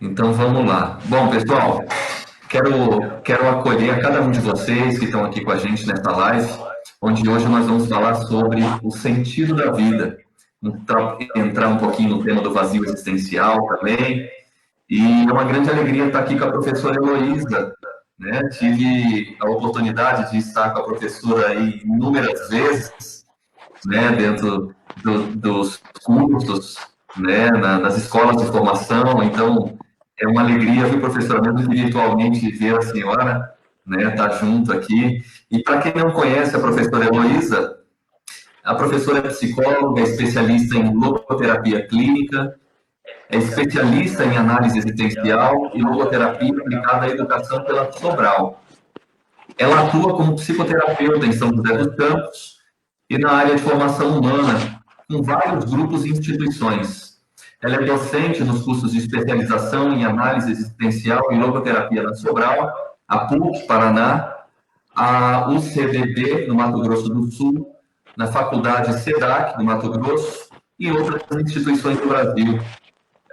Então vamos lá. Bom, pessoal, quero acolher a cada um de vocês que estão aqui com a gente nesta live, onde hoje nós vamos falar sobre o sentido da vida, entrar um pouquinho no tema do vazio existencial também. E é uma grande alegria estar aqui com a professora Heloísa, né? Tive a oportunidade de estar com a professora aí inúmeras vezes, né, dentro dos cursos, né, nas escolas de formação. Então, é uma alegria, viu, professora, mesmo que virtualmente, ver a senhora, né, estar junto aqui. E para quem não conhece a professora Heloísa, a professora é psicóloga, é especialista em logoterapia clínica, é especialista em análise existencial e logoterapia aplicada à educação pela Sobral. Ela atua como psicoterapeuta em São José dos Campos e na área de formação humana, com vários grupos e instituições. Ela é docente nos cursos de especialização em análise existencial e logoterapia na Sobral, a PUC Paraná, a UCBB, no Mato Grosso do Sul, na Faculdade SEDAC, do Mato Grosso, e outras instituições do Brasil.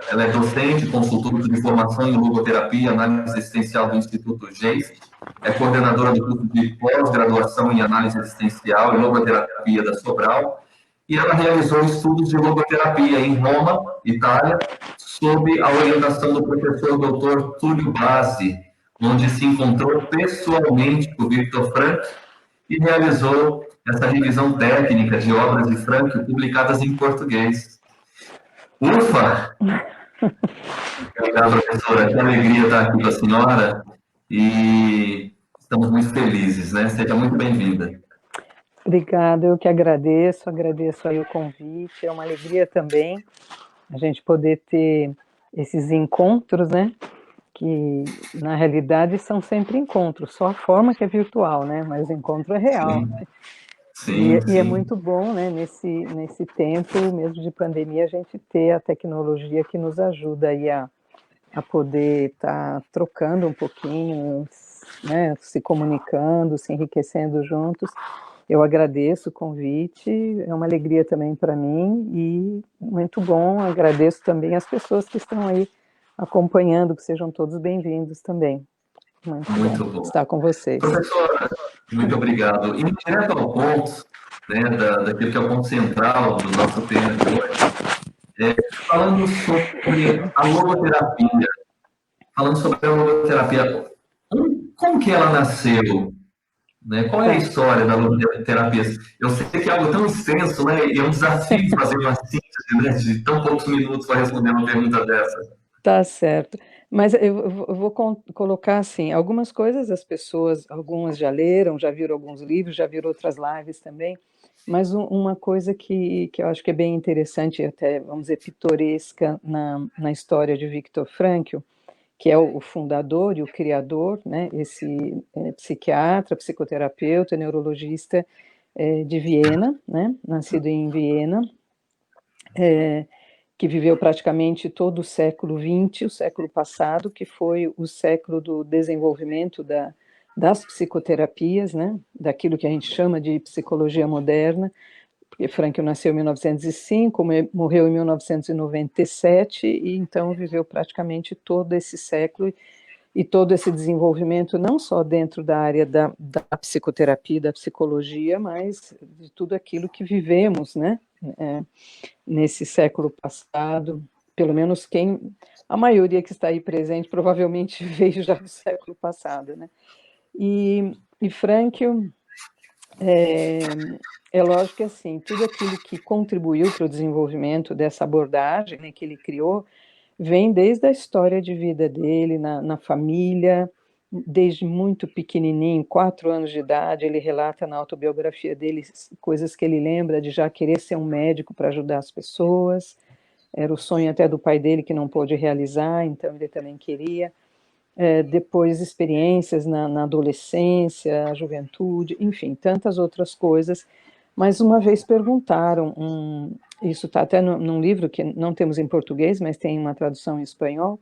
Ela é docente, consultora de formação em logoterapia e análise existencial do Instituto GEIS, é coordenadora do curso de pós-graduação em análise existencial e logoterapia da Sobral, e ela realizou estudos de logoterapia em Roma, Itália, sob a orientação do professor Dr. Túlio Basi, onde se encontrou pessoalmente com o Viktor Frankl e realizou essa revisão técnica de obras de Frankl publicadas em português. Ufa! Obrigado, professora. Que alegria estar aqui com a senhora e estamos muito felizes, né? Seja muito bem-vinda. Obrigada, eu que agradeço aí o convite, é uma alegria também a gente poder ter esses encontros, né, que na realidade são sempre encontros, só a forma que é virtual, né, mas o encontro é real. Sim, E é sim. muito bom, né, nesse tempo mesmo de pandemia, a gente ter a tecnologia que nos ajuda aí a poder estar trocando um pouquinho, né, se comunicando, se enriquecendo juntos. Eu agradeço o convite, é uma alegria também para mim e muito bom, agradeço também as pessoas que estão aí acompanhando, que sejam todos bem-vindos também. Muito Bom bom. estar com vocês. Professora, muito obrigado. Indo direto ao ponto, né, daquilo que é o ponto central do nosso tema de hoje, falando sobre a logoterapia, como que ela nasceu? Né? Qual é a Tá, história da logoterapia? Eu sei que é algo tão extenso, né? E é um desafio fazer uma síntese, né, de tão poucos minutos para responder uma pergunta dessa. tá certo. Mas eu vou colocar assim, algumas coisas as pessoas, algumas já leram, já viram alguns livros, já viram outras lives também, mas uma coisa que eu acho que é bem interessante, e até, vamos dizer, pitoresca na história de Viktor Frankl, que é o fundador e o criador, né, esse psiquiatra, psicoterapeuta, neurologista de Viena, né, nascido em Viena, que viveu praticamente todo o século XX, o século passado, que foi o século do desenvolvimento das psicoterapias, né, daquilo que a gente chama de psicologia moderna, porque Frankl nasceu em 1905, morreu em 1997, e então viveu praticamente todo esse século e todo esse desenvolvimento, não só dentro da área da psicoterapia, da psicologia, mas de tudo aquilo que vivemos, né, nesse século passado, pelo menos a maioria que está aí presente provavelmente veio já do século passado, né. E Frankl, é lógico que assim, tudo aquilo que contribuiu para o desenvolvimento dessa abordagem, né, que ele criou, vem desde a história de vida dele, na família, desde muito pequenininho, 4 anos de idade, ele relata na autobiografia dele coisas que ele lembra de já querer ser um médico para ajudar as pessoas, era o sonho até do pai dele que não pôde realizar, então ele também queria. Depois experiências na adolescência, juventude, enfim, tantas outras coisas. Mas uma vez perguntaram, isso está até num livro que não temos em português, mas tem uma tradução em espanhol,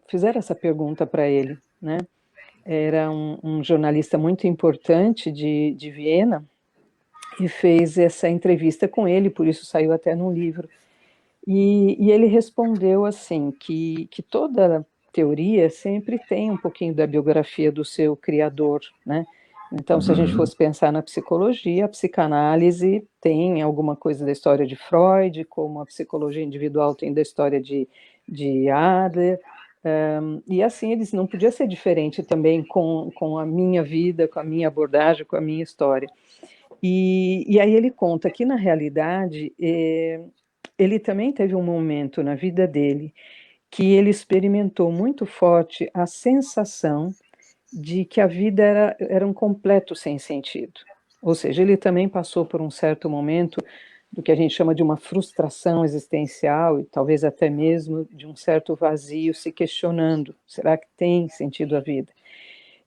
fizeram essa pergunta para ele, né? Era um jornalista muito importante de Viena e fez essa entrevista com ele, por isso saiu até no livro. E ele respondeu assim, que toda teoria sempre tem um pouquinho da biografia do seu criador, né? Então, se a gente Uhum. fosse pensar na psicologia, a psicanálise tem alguma coisa da história de Freud, como a psicologia individual tem da história de Adler, e assim, eles não podia ser diferente também com a minha vida, com a minha abordagem, com a minha história. E aí ele conta que, na realidade, ele também teve um momento na vida dele que ele experimentou muito forte a sensação de que a vida era um completo sem sentido. Ou seja, ele também passou por um certo momento do que a gente chama de uma frustração existencial e talvez até mesmo de um certo vazio, se questionando: será que tem sentido a vida?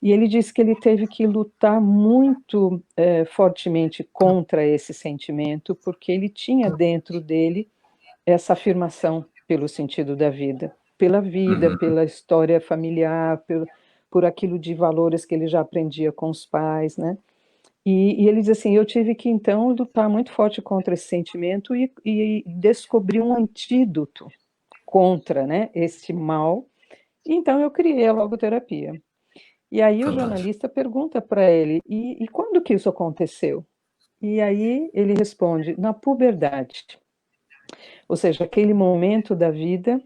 E ele disse que ele teve que lutar muito fortemente contra esse sentimento, porque ele tinha dentro dele essa afirmação pelo sentido da vida, Uhum. pela história familiar, por aquilo de valores que ele já aprendia com os pais, né? E ele diz assim, eu tive que então lutar muito forte contra esse sentimento e descobrir um antídoto contra, né, esse mal. E então eu criei a logoterapia. E aí o Fantástico. jornalista pergunta para ele, e quando que isso aconteceu? E aí ele responde, na puberdade. Ou seja, aquele momento da vida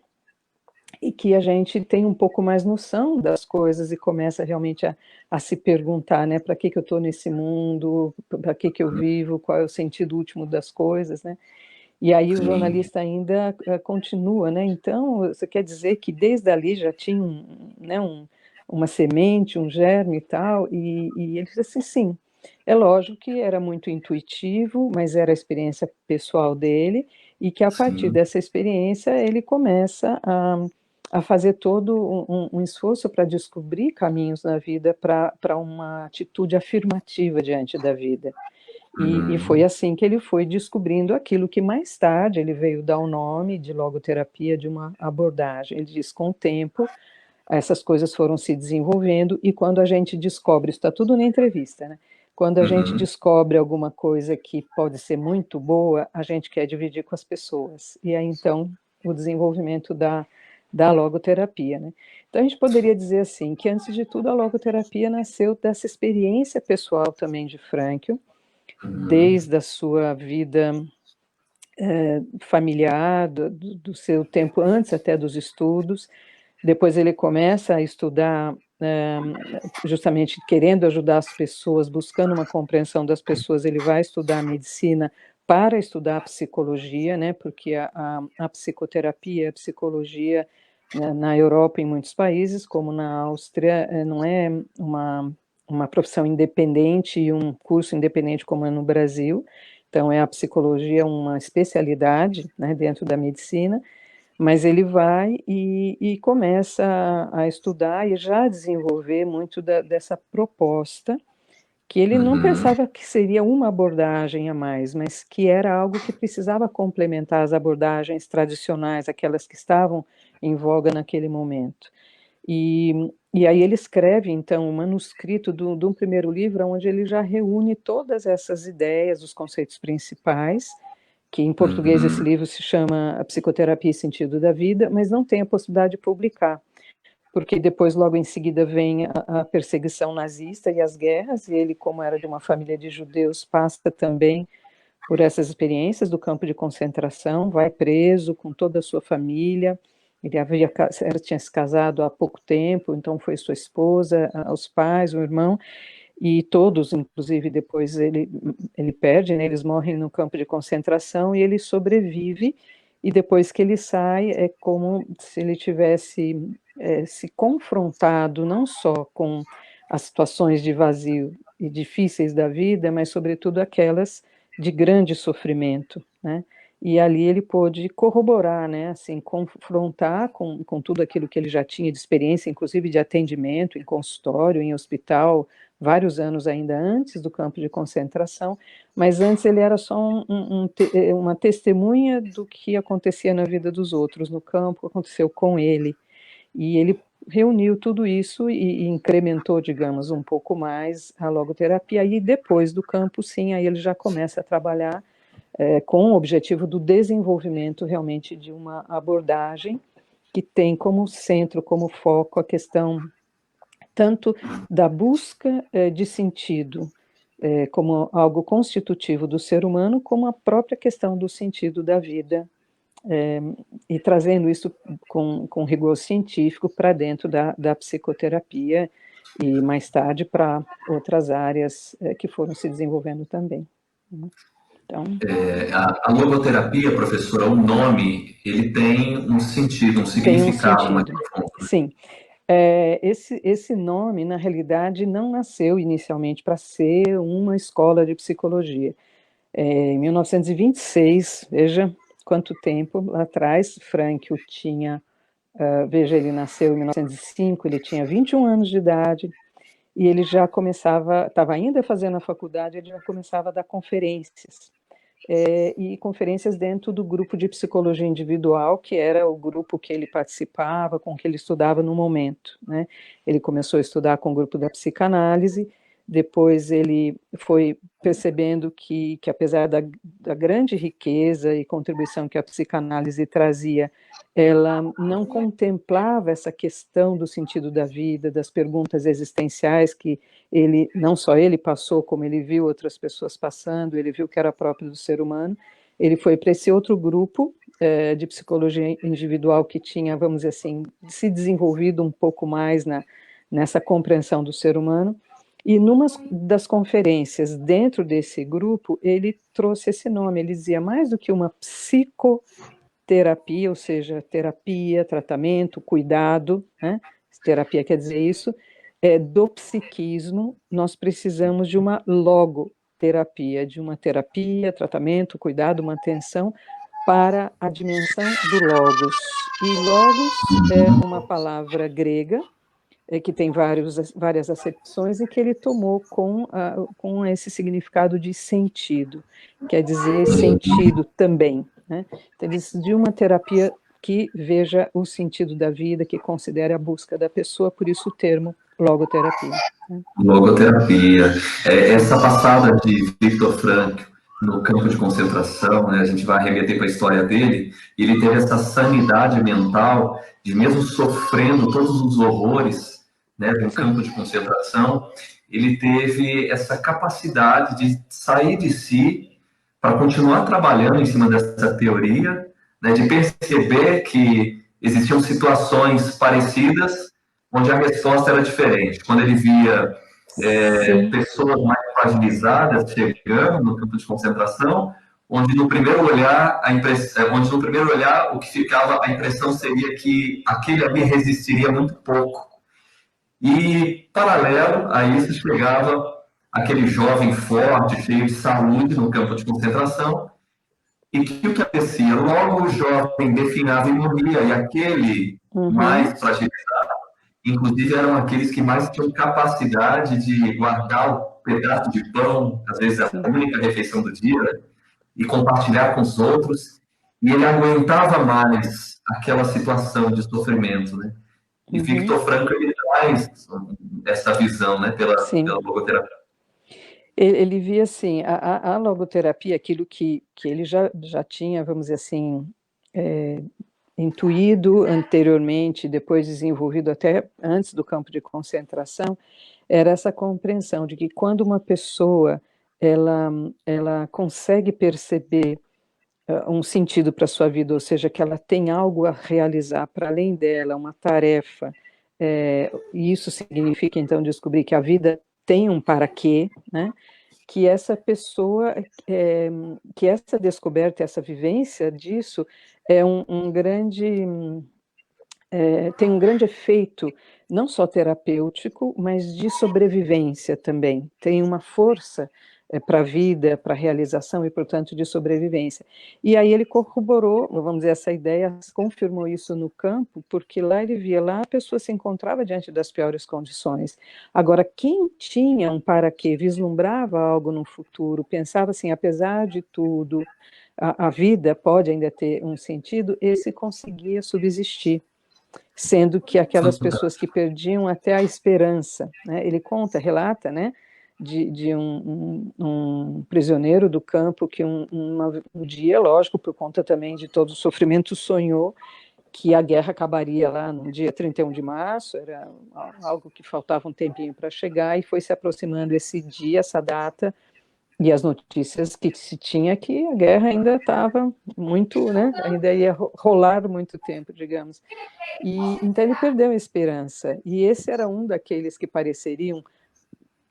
e que a gente tem um pouco mais noção das coisas e começa realmente a se perguntar, né, para que eu estou nesse mundo, para que eu vivo, qual é o sentido último das coisas, né? E aí o Sim. jornalista ainda continua, né? Então, você quer dizer que desde ali já tinha né, uma semente, um germe e tal, e ele disse assim, sim, é lógico que era muito intuitivo, mas era a experiência pessoal dele, e que a partir Sim. dessa experiência ele começa a fazer todo um esforço para descobrir caminhos na vida para uma atitude afirmativa diante da vida. E foi Uhum. assim que ele foi descobrindo aquilo que mais tarde ele veio dar o nome de logoterapia, de uma abordagem. Ele diz, com o tempo, essas coisas foram se desenvolvendo e quando a gente descobre, isso está tudo na entrevista, né? Quando a gente Uhum. descobre alguma coisa que pode ser muito boa, a gente quer dividir com as pessoas. E aí, então, o desenvolvimento da logoterapia, né? Então, a gente poderia dizer assim, que antes de tudo a logoterapia nasceu dessa experiência pessoal também de Frankl, Uhum. desde a sua vida familiar, do seu tempo antes até dos estudos. Depois ele começa a estudar, justamente querendo ajudar as pessoas, buscando uma compreensão das pessoas, ele vai estudar medicina para estudar a psicologia, né, porque a psicoterapia, a psicologia, né, na Europa, em muitos países, como na Áustria, não é uma profissão independente e um curso independente como é no Brasil. Então, é a psicologia uma especialidade, né, dentro da medicina, mas ele vai e começa a estudar e já desenvolver muito dessa proposta, que ele não Uhum. pensava que seria uma abordagem a mais, mas que era algo que precisava complementar as abordagens tradicionais, aquelas que estavam em voga naquele momento. E aí ele escreve, então, um manuscrito de um primeiro livro, onde ele já reúne todas essas ideias, os conceitos principais, que em português esse Uhum. livro se chama A Psicoterapia e Sentido da Vida, mas não tem a possibilidade de publicar, porque depois, logo em seguida, vem a perseguição nazista e as guerras, e ele, como era de uma família de judeus, passa também por essas experiências do campo de concentração, vai preso com toda a sua família. Ele tinha se casado há pouco tempo, então foi sua esposa, os pais, o irmão, e todos, inclusive, depois ele perde, né, eles morrem no campo de concentração e ele sobrevive, e depois que ele sai, é como se ele tivesse se confrontado não só com as situações de vazio e difíceis da vida, mas sobretudo aquelas de grande sofrimento, né? E ali ele pôde corroborar, né, assim, confrontar com tudo aquilo que ele já tinha de experiência, inclusive de atendimento em consultório, em hospital, vários anos ainda antes do campo de concentração, mas antes ele era só uma testemunha do que acontecia na vida dos outros, no campo aconteceu com ele, e ele reuniu tudo isso e incrementou, digamos, um pouco mais a logoterapia, e depois do campo, sim, aí ele já começa a trabalhar com o objetivo do desenvolvimento realmente de uma abordagem que tem como centro, como foco, a questão tanto da busca de sentido como algo constitutivo do ser humano, como a própria questão do sentido da vida, e trazendo isso com rigor científico para dentro da psicoterapia e mais tarde para outras áreas que foram se desenvolvendo também. Então, A logoterapia, professora, o nome, ele tem um sentido, um tem um significado mais sentido, profundo. sim. Esse nome, na realidade, não nasceu inicialmente para ser uma escola de psicologia. Em 1926, veja quanto tempo lá atrás, Frankl tinha, veja, ele nasceu em 1905, ele tinha 21 anos de idade, e ele já começava, estava ainda fazendo a faculdade, ele já começava a dar conferências. E conferências dentro do grupo de psicologia individual, que era o grupo que ele participava, com que ele estudava no momento, né? Ele começou a estudar com o grupo da psicanálise, depois ele foi percebendo que apesar da grande riqueza e contribuição que a psicanálise trazia, ela não contemplava essa questão do sentido da vida, das perguntas existenciais que ele, não só ele passou, como ele viu outras pessoas passando, ele viu que era próprio do ser humano. Ele foi para esse outro grupo de psicologia individual que tinha, vamos dizer assim, se desenvolvido um pouco mais nessa compreensão do ser humano. E numa das conferências dentro desse grupo, ele trouxe esse nome, ele dizia mais do que uma psicoterapia, ou seja, terapia, tratamento, cuidado, né? Terapia quer dizer isso, do psiquismo, nós precisamos de uma logoterapia, de uma terapia, tratamento, cuidado, manutenção para a dimensão do logos. E logos é uma palavra grega, que tem várias acepções e que ele tomou com esse significado de sentido, quer dizer sentido também, né? Então, ele diz de uma terapia que veja o sentido da vida, que considere a busca da pessoa, por isso o termo logoterapia. Né? Logoterapia. Essa passada de Viktor Frankl no campo de concentração, né, a gente vai remeter para a história dele, ele teve essa sanidade mental de mesmo sofrendo todos os horrores, né, do campo de concentração, ele teve essa capacidade de sair de si para continuar trabalhando em cima dessa teoria, né, de perceber que existiam situações parecidas onde a resposta era diferente. Quando ele via pessoas mais fragilizadas chegando no campo de concentração, onde no primeiro olhar o que ficava a impressão seria que aquele ali resistiria muito pouco. E paralelo a isso chegava aquele jovem forte, cheio de saúde no campo de concentração, e que o que acontecia? Logo o jovem definhava e morria, e aquele mais fragilizado, inclusive eram aqueles que mais tinham capacidade de guardar o pedaço de pão, às vezes a única refeição do dia, e compartilhar com os outros, e ele aguentava mais aquela situação de sofrimento, né? E Viktor Frankl, ele traz essa visão, né, pela logoterapia. Ele via assim, a logoterapia, aquilo que ele já tinha, vamos dizer assim, intuído anteriormente, depois desenvolvido até antes do campo de concentração, era essa compreensão de que quando uma pessoa ela consegue perceber um sentido para a sua vida, ou seja, que ela tem algo a realizar para além dela, uma tarefa, e isso significa então descobrir que a vida tem um para quê, né? Que essa pessoa, que essa descoberta, essa vivência disso é tem um grande efeito, não só terapêutico, mas de sobrevivência também. Tem uma força para a vida, para a realização e, portanto, de sobrevivência. E aí ele corroborou, vamos dizer, essa ideia, confirmou isso no campo, porque lá ele via, lá a pessoa se encontrava diante das piores condições. Agora, quem tinha um para quê, vislumbrava algo no futuro, pensava assim, apesar de tudo, a vida pode ainda ter um sentido, esse conseguia subsistir. Sendo que aquelas pessoas que perdiam até a esperança, né? Ele conta, relata, né? de um prisioneiro do campo que um dia, lógico, por conta também de todo o sofrimento, sonhou que a guerra acabaria lá no dia 31 de março, era algo que faltava um tempinho para chegar, e foi se aproximando esse dia, essa data, e as notícias que se tinha que a guerra ainda estava muito, né, ainda ia rolar muito tempo, digamos. E então ele perdeu a esperança, e esse era um daqueles que pareceriam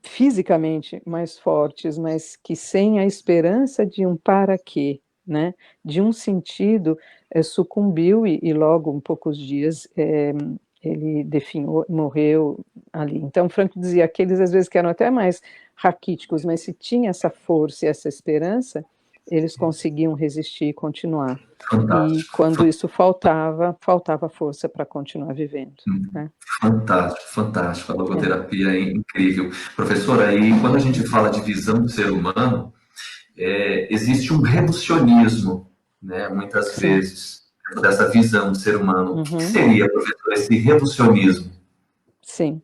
fisicamente mais fortes, mas que sem a esperança de um para quê, né, de um sentido, sucumbiu e logo, em poucos dias, ele definhou, morreu ali. Então, Franco dizia, aqueles às vezes que eram até mais raquíticos, mas se tinha essa força e essa esperança, eles conseguiam resistir e continuar. E Fantástico. quando isso faltava força para continuar vivendo, né? Fantástico, fantástico. A logoterapia é incrível. Professora, aí quando a gente fala de visão do ser humano, existe um reducionismo, né, muitas Sim. vezes, dentro dessa visão do ser humano. O que Uhum. seria, professor, esse reducionismo? Sim.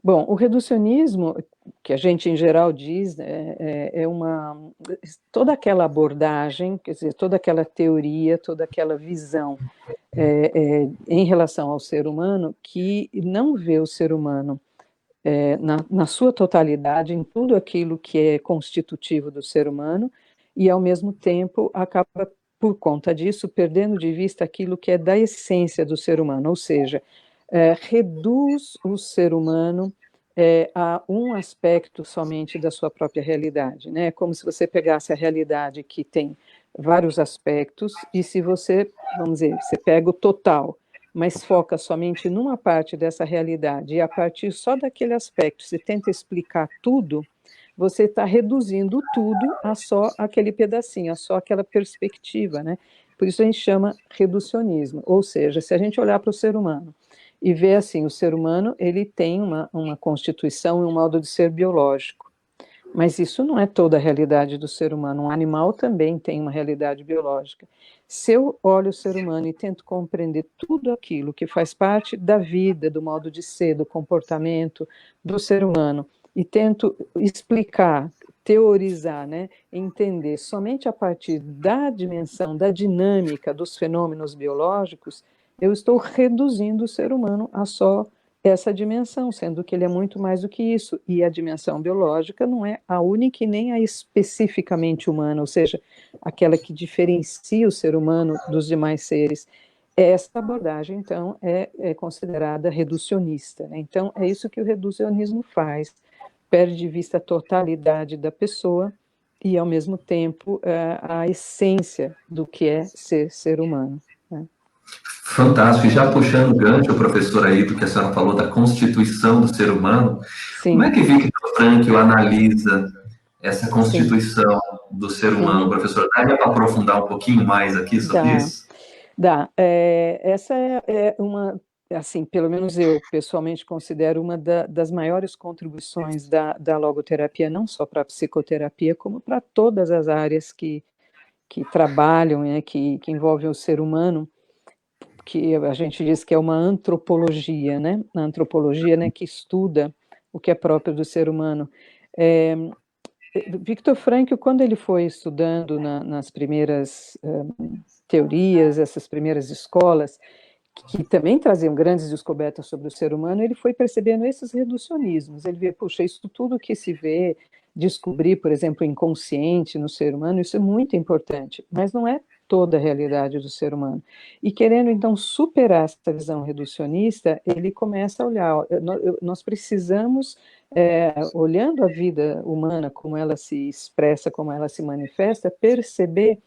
Bom, o reducionismo, que a gente em geral diz, toda aquela abordagem, quer dizer, toda aquela teoria, toda aquela visão em relação ao ser humano, que não vê o ser humano na sua totalidade, em tudo aquilo que é constitutivo do ser humano, e ao mesmo tempo acaba, por conta disso, perdendo de vista aquilo que é da essência do ser humano, ou seja, reduz o ser humano a um aspecto somente da sua própria realidade, né? É como se você pegasse a realidade que tem vários aspectos, e se você, vamos dizer, você pega o total, mas foca somente numa parte dessa realidade, e a partir só daquele aspecto você tenta explicar tudo, você está reduzindo tudo a só aquele pedacinho, a só aquela perspectiva, né? Por isso a gente chama reducionismo, ou seja, se a gente olhar para o ser humano e ver assim, o ser humano ele tem uma constituição e um modo de ser biológico, mas isso não é toda a realidade do ser humano. Um animal também tem uma realidade biológica. Se eu olho o ser humano e tento compreender tudo aquilo que faz parte da vida, do modo de ser, do comportamento do ser humano, e tento explicar, teorizar, né, entender somente a partir da dimensão, da dinâmica dos fenômenos biológicos, eu estou reduzindo o ser humano a só essa dimensão, sendo que ele é muito mais do que isso. E a dimensão biológica não é a única e nem a especificamente humana, ou seja, aquela que diferencia o ser humano dos demais seres. Essa abordagem, então, é considerada reducionista, né? Então, é isso que o reducionismo faz, perde de vista a totalidade da pessoa e, ao mesmo tempo, a essência do que é ser humano, né? Fantástico. E já puxando o gancho, professor, aí do que a senhora falou da constituição do ser humano, como é Sim, que Viktor Frankl analisa essa sim. constituição do ser humano, Uhum. professor? Daria para aprofundar um pouquinho mais aqui sobre Dá. isso? Dá. Essa é uma, assim, pelo menos eu pessoalmente considero uma das maiores contribuições da logoterapia, não só para a psicoterapia, como para todas as áreas que trabalham, né, que envolvem o ser humano, que a gente diz que é uma antropologia, né? A antropologia, né, que estuda o que é próprio do ser humano. É, Viktor Frankl, quando ele foi estudando nas primeiras teorias, essas primeiras escolas, que também traziam grandes descobertas sobre o ser humano, ele foi percebendo esses reducionismos. Ele vê, puxa, isso tudo que se vê, descobrir, por exemplo, o inconsciente no ser humano, isso é muito importante, mas não é toda a realidade do ser humano. E querendo, então, superar essa visão reducionista, ele começa a olhar, ó, nós precisamos, olhando a vida humana, como ela se expressa, como ela se manifesta, perceber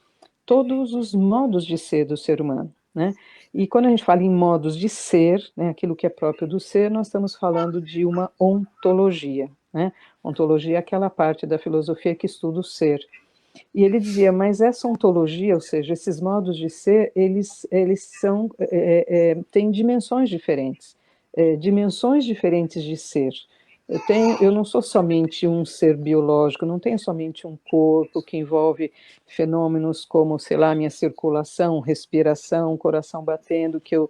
todos os modos de ser do ser humano, né? E quando a gente fala em modos de ser, né, aquilo que é próprio do ser, nós estamos falando de uma ontologia, né? Ontologia é aquela parte da filosofia que estuda o ser. E ele dizia, mas essa ontologia, ou seja, esses modos de ser, eles são, têm dimensões diferentes de ser. Eu não sou somente um ser biológico, não tenho somente um corpo que envolve fenômenos como, sei lá, minha circulação, respiração, coração batendo, que eu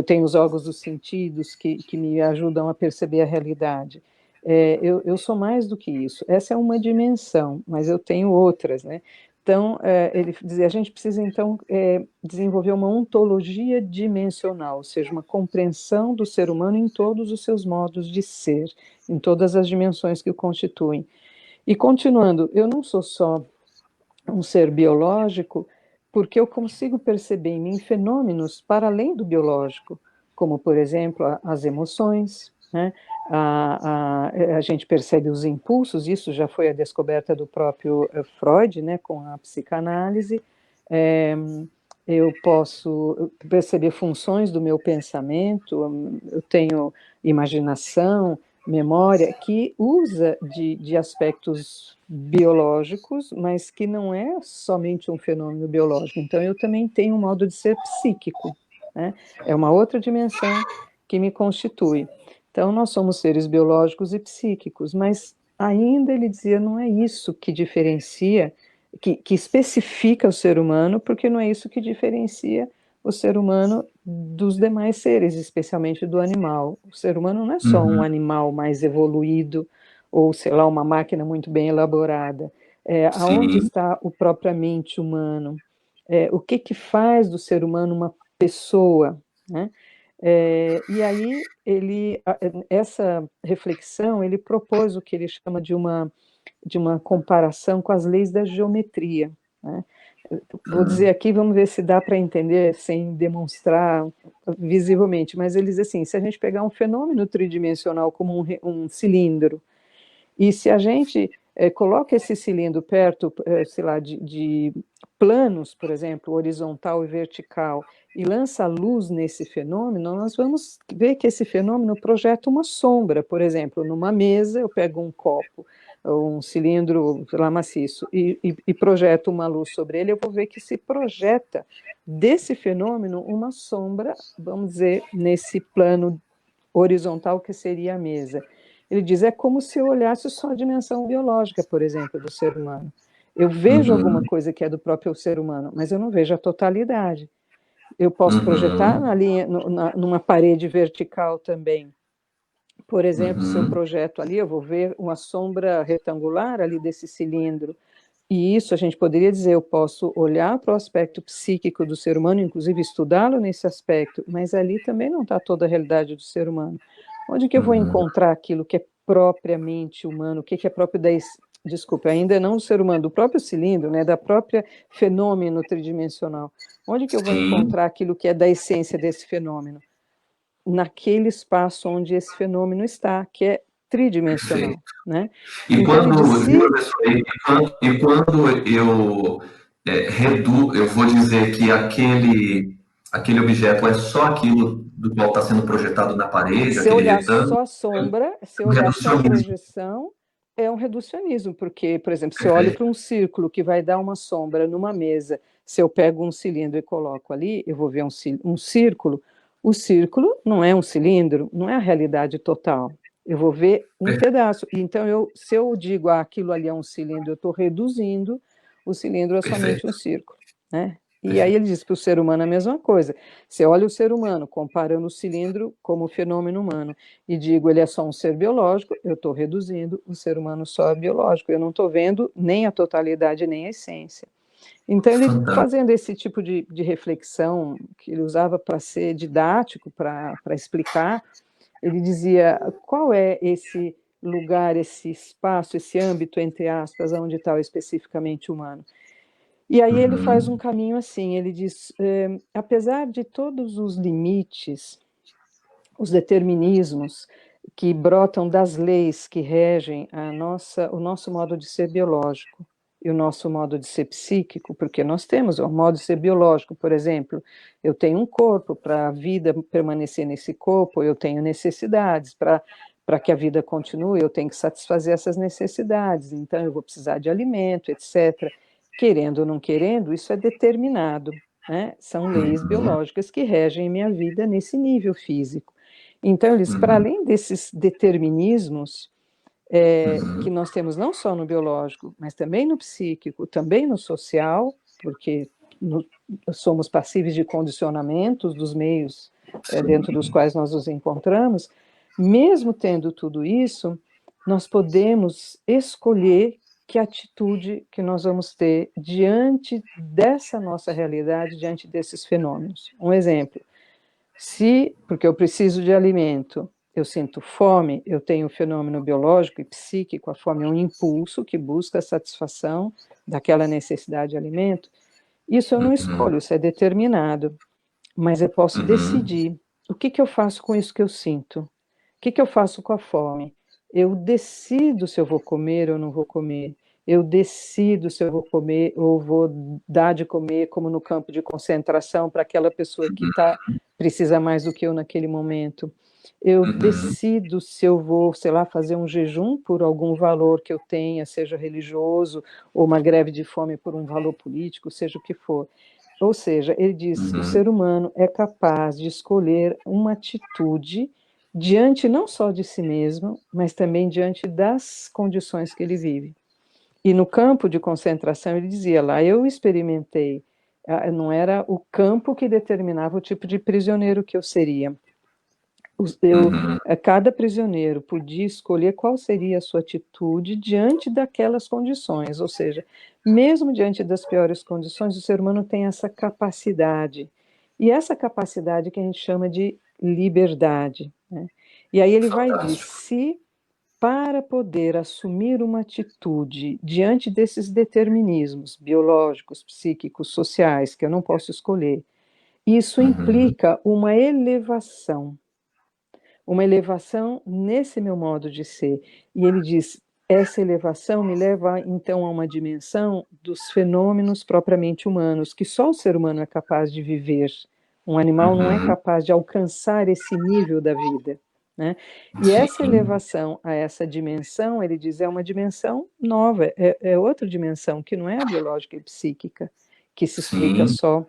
tenho os órgãos dos sentidos que me ajudam a perceber a realidade. eu sou mais do que isso. Essa é uma dimensão, mas eu tenho outras, né? Então, ele dizia, a gente precisa, então, desenvolver uma ontologia dimensional, ou seja, uma compreensão do ser humano em todos os seus modos de ser, em todas as dimensões que o constituem. E continuando, eu não sou só um ser biológico, porque eu consigo perceber em mim fenômenos para além do biológico, como, por exemplo, as emoções, né? A gente percebe os impulsos, isso já foi a descoberta do próprio Freud, né, com a psicanálise. Eu posso perceber funções do meu pensamento, eu tenho imaginação, memória, que usa de aspectos biológicos, mas que não é somente um fenômeno biológico. Então, eu também tenho um modo de ser psíquico, né? É uma outra dimensão que me constitui. Então, nós somos seres biológicos e psíquicos, mas ainda ele dizia, não é isso que diferencia, que especifica o ser humano, porque não é isso que diferencia o ser humano dos demais seres, especialmente do animal. O ser humano não é só um Uhum. animal mais evoluído, ou, sei lá, uma máquina muito bem elaborada. Aonde Sim, está o propriamente humano? O que faz do ser humano uma pessoa, né? E aí, essa reflexão, ele propôs o que ele chama de uma comparação com as leis da geometria, né? Vou dizer aqui, vamos ver se dá para entender sem demonstrar visivelmente, mas ele diz assim, se a gente pegar um fenômeno tridimensional como um cilindro, e se a gente coloca esse cilindro perto, sei lá, de planos, por exemplo, horizontal e vertical, e lança luz nesse fenômeno, nós vamos ver que esse fenômeno projeta uma sombra, por exemplo, numa mesa, eu pego um copo, ou um cilindro, sei lá, maciço, e projeto uma luz sobre ele, eu vou ver que se projeta desse fenômeno uma sombra, vamos dizer, nesse plano horizontal que seria a mesa. Ele diz, é como se eu olhasse só a dimensão biológica, por exemplo, do ser humano. Eu vejo alguma uhum, coisa que é do próprio ser humano, mas eu não vejo a totalidade. Eu posso projetar uhum, numa parede vertical também. Por exemplo, se eu uhum, projeto ali, eu vou ver uma sombra retangular ali desse cilindro. E isso a gente poderia dizer, eu posso olhar para o aspecto psíquico do ser humano, inclusive estudá-lo nesse aspecto, mas ali também não está toda a realidade do ser humano. Onde que eu vou uhum. encontrar aquilo que é propriamente humano, o que é próprio desculpa, ainda não do ser humano, do próprio cilindro, né, da própria fenômeno tridimensional. Onde que eu vou Sim, encontrar aquilo que é da essência desse fenômeno? Naquele espaço onde esse fenômeno está, que é tridimensional, perfeito. né? E Então ele quando, viu, disse, professor, e quando eu eu vou dizer que aquele objeto é só aquilo do qual está sendo projetado na parede, se eu aquele olhar retângulo, só a sombra, se eu é um olhar só a reducionismo. projeção, é um reducionismo, porque, por exemplo, se eu olho para Perfeito, um círculo que vai dar uma sombra numa mesa, se eu pego um cilindro e coloco ali, eu vou ver um círculo. O círculo não é um cilindro, não é a realidade total. Eu vou ver um pedaço. Então, se eu digo aquilo ali é um cilindro, eu estou reduzindo, o cilindro é somente um perfeito, círculo, né? E aí perfeito. ele diz para o ser humano a mesma coisa. Se eu olho o ser humano comparando o cilindro como fenômeno humano e digo ele é só um ser biológico, eu estou reduzindo o ser humano só a biológico. Eu não estou vendo nem a totalidade nem a essência. Então, ele Fantástico. fazendo esse tipo de reflexão que ele usava para ser didático, para explicar, ele dizia qual é esse lugar, esse espaço, esse âmbito, entre aspas, onde está o especificamente humano. E aí ele faz um Uhum, caminho assim, ele diz, apesar de todos os limites, os determinismos que brotam das leis que regem o nosso modo de ser biológico e o nosso modo de ser psíquico, porque nós temos o modo de ser biológico, por exemplo, eu tenho um corpo, para a vida permanecer nesse corpo, eu tenho necessidades, para que a vida continue, eu tenho que satisfazer essas necessidades, então eu vou precisar de alimento, etc. Querendo ou não querendo, isso é determinado, né? São leis uhum, biológicas que regem minha vida nesse nível físico. Então, eles, para uhum, além desses determinismos que uhum. nós temos não só no biológico, mas também no psíquico, também no social, porque no, somos passíveis de condicionamentos dos meios dentro dos Sim. quais nós nos encontramos, mesmo tendo tudo isso, nós podemos escolher que atitude que nós vamos ter diante dessa nossa realidade, diante desses fenômenos. Um exemplo, porque eu preciso de alimento, eu sinto fome, eu tenho um fenômeno biológico e psíquico, a fome é um impulso que busca a satisfação daquela necessidade de alimento, isso eu não Uhum. escolho, isso é determinado, mas eu posso Uhum. decidir o que eu faço com isso que eu sinto, o que eu faço com a fome. Eu decido se eu vou comer ou não vou comer, eu decido se eu vou comer ou vou dar de comer, como no campo de concentração, para aquela pessoa que precisa mais do que eu naquele momento. Eu Uhum. decido se eu vou, sei lá, fazer um jejum por algum valor que eu tenha, seja religioso, ou uma greve de fome por um valor político, seja o que for. Ou seja, ele diz, o Uhum. ser humano é capaz de escolher uma atitude diante não só de si mesmo, mas também diante das condições que ele vive. E no campo de concentração, ele dizia lá, eu experimentei, não era o campo que determinava o tipo de prisioneiro que eu seria. Uhum. Cada prisioneiro podia escolher qual seria a sua atitude diante daquelas condições, ou seja, mesmo diante das piores condições, o ser humano tem essa capacidade. E essa capacidade que a gente chama de liberdade, né? E aí ele vai dizer, Fantástico. se para poder assumir uma atitude diante desses determinismos biológicos, psíquicos, sociais, que eu não posso escolher, isso Uhum. implica uma elevação nesse meu modo de ser. E ele diz: essa elevação me leva então a uma dimensão dos fenômenos propriamente humanos, que só o ser humano é capaz de viver. Um animal não é Uhum. capaz de alcançar esse nível da vida, né? E essa Sim. elevação a essa dimensão, ele diz, é uma dimensão nova, é outra dimensão, que não é a biológica e psíquica, que se explica Sim. só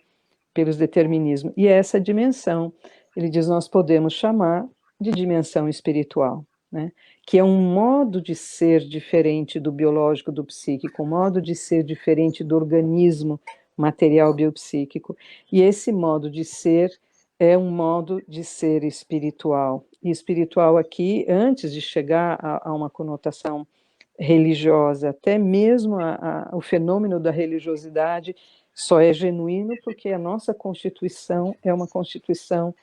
pelos determinismos. E essa dimensão, ele diz, nós podemos chamar de dimensão espiritual, né? Que é um modo de ser diferente do biológico, do psíquico, um modo de ser diferente do organismo material biopsíquico. E esse modo de ser é um modo de ser espiritual. E espiritual aqui, antes de chegar a uma conotação religiosa, até mesmo o fenômeno da religiosidade só é genuíno porque a nossa Constituição é uma Constituição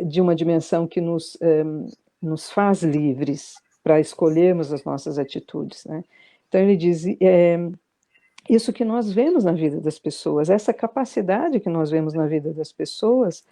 de uma dimensão que nos faz livres para escolhermos as nossas atitudes, né? Então ele diz, isso que nós vemos na vida das pessoas, essa capacidade que nós vemos na vida das pessoas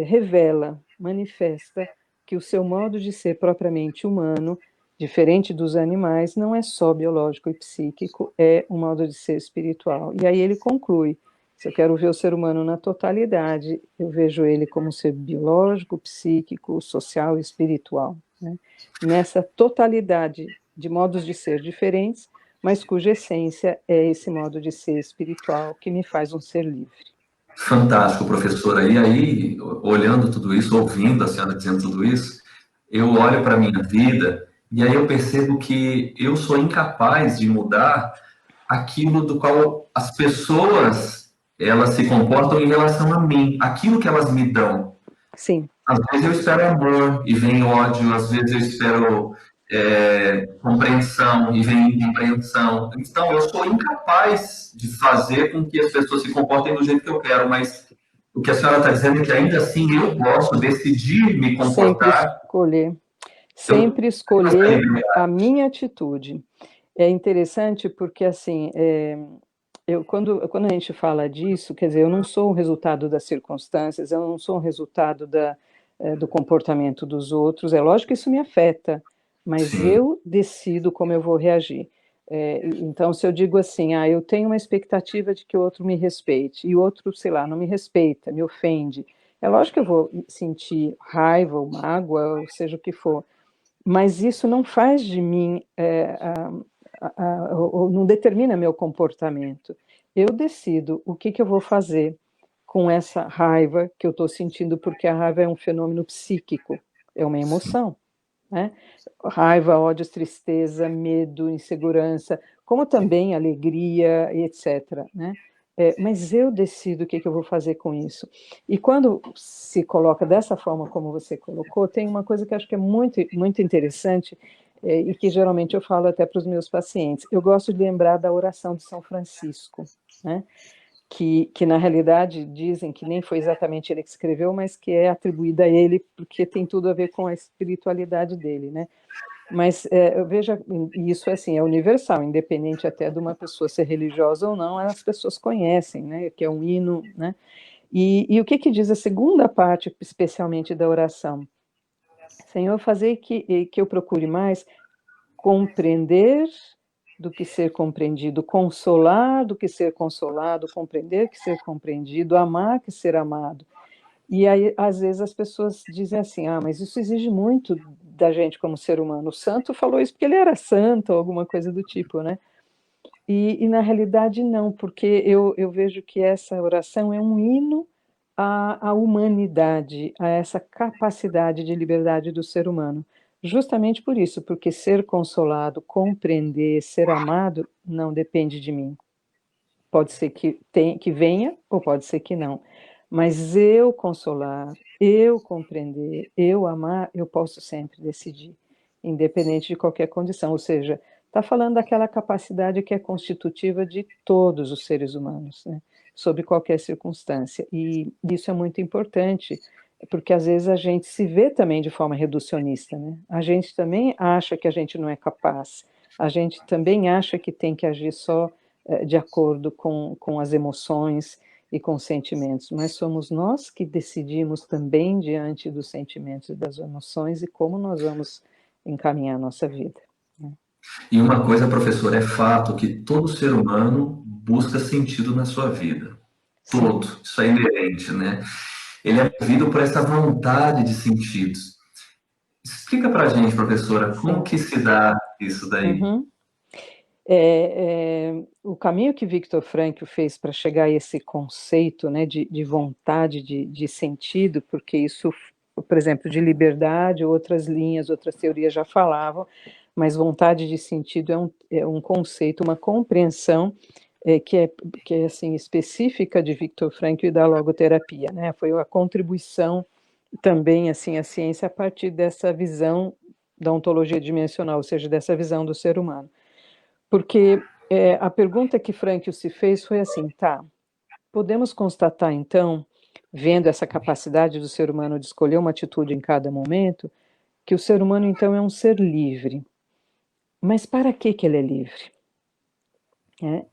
revela, manifesta que o seu modo de ser propriamente humano, diferente dos animais, não é só biológico e psíquico, é um modo de ser espiritual. E aí ele conclui: se eu quero ver o ser humano na totalidade, eu vejo ele como ser biológico, psíquico, social e espiritual, né? Nessa totalidade de modos de ser diferentes, mas cuja essência é esse modo de ser espiritual que me faz um ser livre. Fantástico, professora. E aí, olhando tudo isso, ouvindo a senhora dizendo tudo isso, eu olho para a minha vida e aí eu percebo que eu sou incapaz de mudar aquilo do qual as pessoas elas se comportam em relação a mim, aquilo que elas me dão. Sim. Às vezes eu espero amor e vem ódio, às vezes eu espero compreensão e vem incompreensão. Então, eu sou incapaz de fazer com que as pessoas se comportem do jeito que eu quero, mas o que a senhora está dizendo é que ainda assim eu posso decidir me Sempre comportar, escolher, eu sempre tenho essa escolher a liberdade. minha atitude. É interessante porque, assim, quando a gente fala disso, quer dizer, eu não sou o resultado das circunstâncias, eu não sou o resultado do comportamento dos outros. É lógico que isso me afeta, mas Sim. eu decido como eu vou reagir. Então, se eu digo assim, eu tenho uma expectativa de que o outro me respeite, e o outro, sei lá, não me respeita, me ofende, é lógico que eu vou sentir raiva ou mágoa, ou seja o que for, mas isso não faz de mim, ou não determina meu comportamento. Eu decido o que eu vou fazer com essa raiva que eu estou sentindo, porque a raiva é um fenômeno psíquico, é uma emoção, né? Raiva, ódio, tristeza, medo, insegurança, como também alegria, etc., né? mas eu decido o que eu vou fazer com isso. E quando se coloca dessa forma como você colocou, tem uma coisa que eu acho que é muito, muito interessante, e que geralmente eu falo até para os meus pacientes. Eu gosto de lembrar da oração de São Francisco, né? Que na realidade dizem que nem foi exatamente ele que escreveu, mas que é atribuída a ele, porque tem tudo a ver com a espiritualidade dele, né? Mas eu vejo, isso assim, é universal, independente até de uma pessoa ser religiosa ou não, as pessoas conhecem, né? Que é um hino, né? E o que diz a segunda parte, especialmente da oração? Senhor, fazer que eu procure mais compreender do que ser compreendido, consolar do que ser consolado, compreender que ser compreendido, amar que ser amado. E aí, às vezes, as pessoas dizem assim, mas isso exige muito da gente como ser humano. O santo falou isso porque ele era santo, ou alguma coisa do tipo, né? E na realidade, não, porque eu vejo que essa oração é um hino à humanidade, a essa capacidade de liberdade do ser humano. Justamente por isso, porque ser consolado, compreender, ser amado, não depende de mim. Pode ser que venha, ou pode ser que não. Mas eu consolar, eu compreender, eu amar, eu posso sempre decidir, independente de qualquer condição. Ou seja, está falando daquela capacidade que é constitutiva de todos os seres humanos, né? Sob qualquer circunstância. E isso é muito importante, porque às vezes a gente se vê também de forma reducionista, né? A gente também acha que a gente não é capaz, a gente também acha que tem que agir só de acordo com as emoções e com os sentimentos, mas somos nós que decidimos também diante dos sentimentos e das emoções e como nós vamos encaminhar a nossa vida, né? E uma coisa, professor, é fato que todo ser humano busca sentido na sua vida. Sim. Todo. Isso é inerente, né? Ele é movido por essa vontade de sentidos. Explica pra gente, professora, como Sim. que se dá isso daí? Uhum. O caminho que Viktor Frankl fez para chegar a esse conceito, né, de vontade, de sentido, porque isso, por exemplo, de liberdade, outras linhas, outras teorias já falavam, mas vontade de sentido é um conceito, uma compreensão que é assim, específica de Viktor Frankl e da logoterapia, né? Foi a contribuição também assim à ciência a partir dessa visão da ontologia dimensional, ou seja, dessa visão do ser humano. Porque a pergunta que Frankl se fez foi assim, tá, podemos constatar então, vendo essa capacidade do ser humano de escolher uma atitude em cada momento, que o ser humano então é um ser livre. Mas para que ele é livre?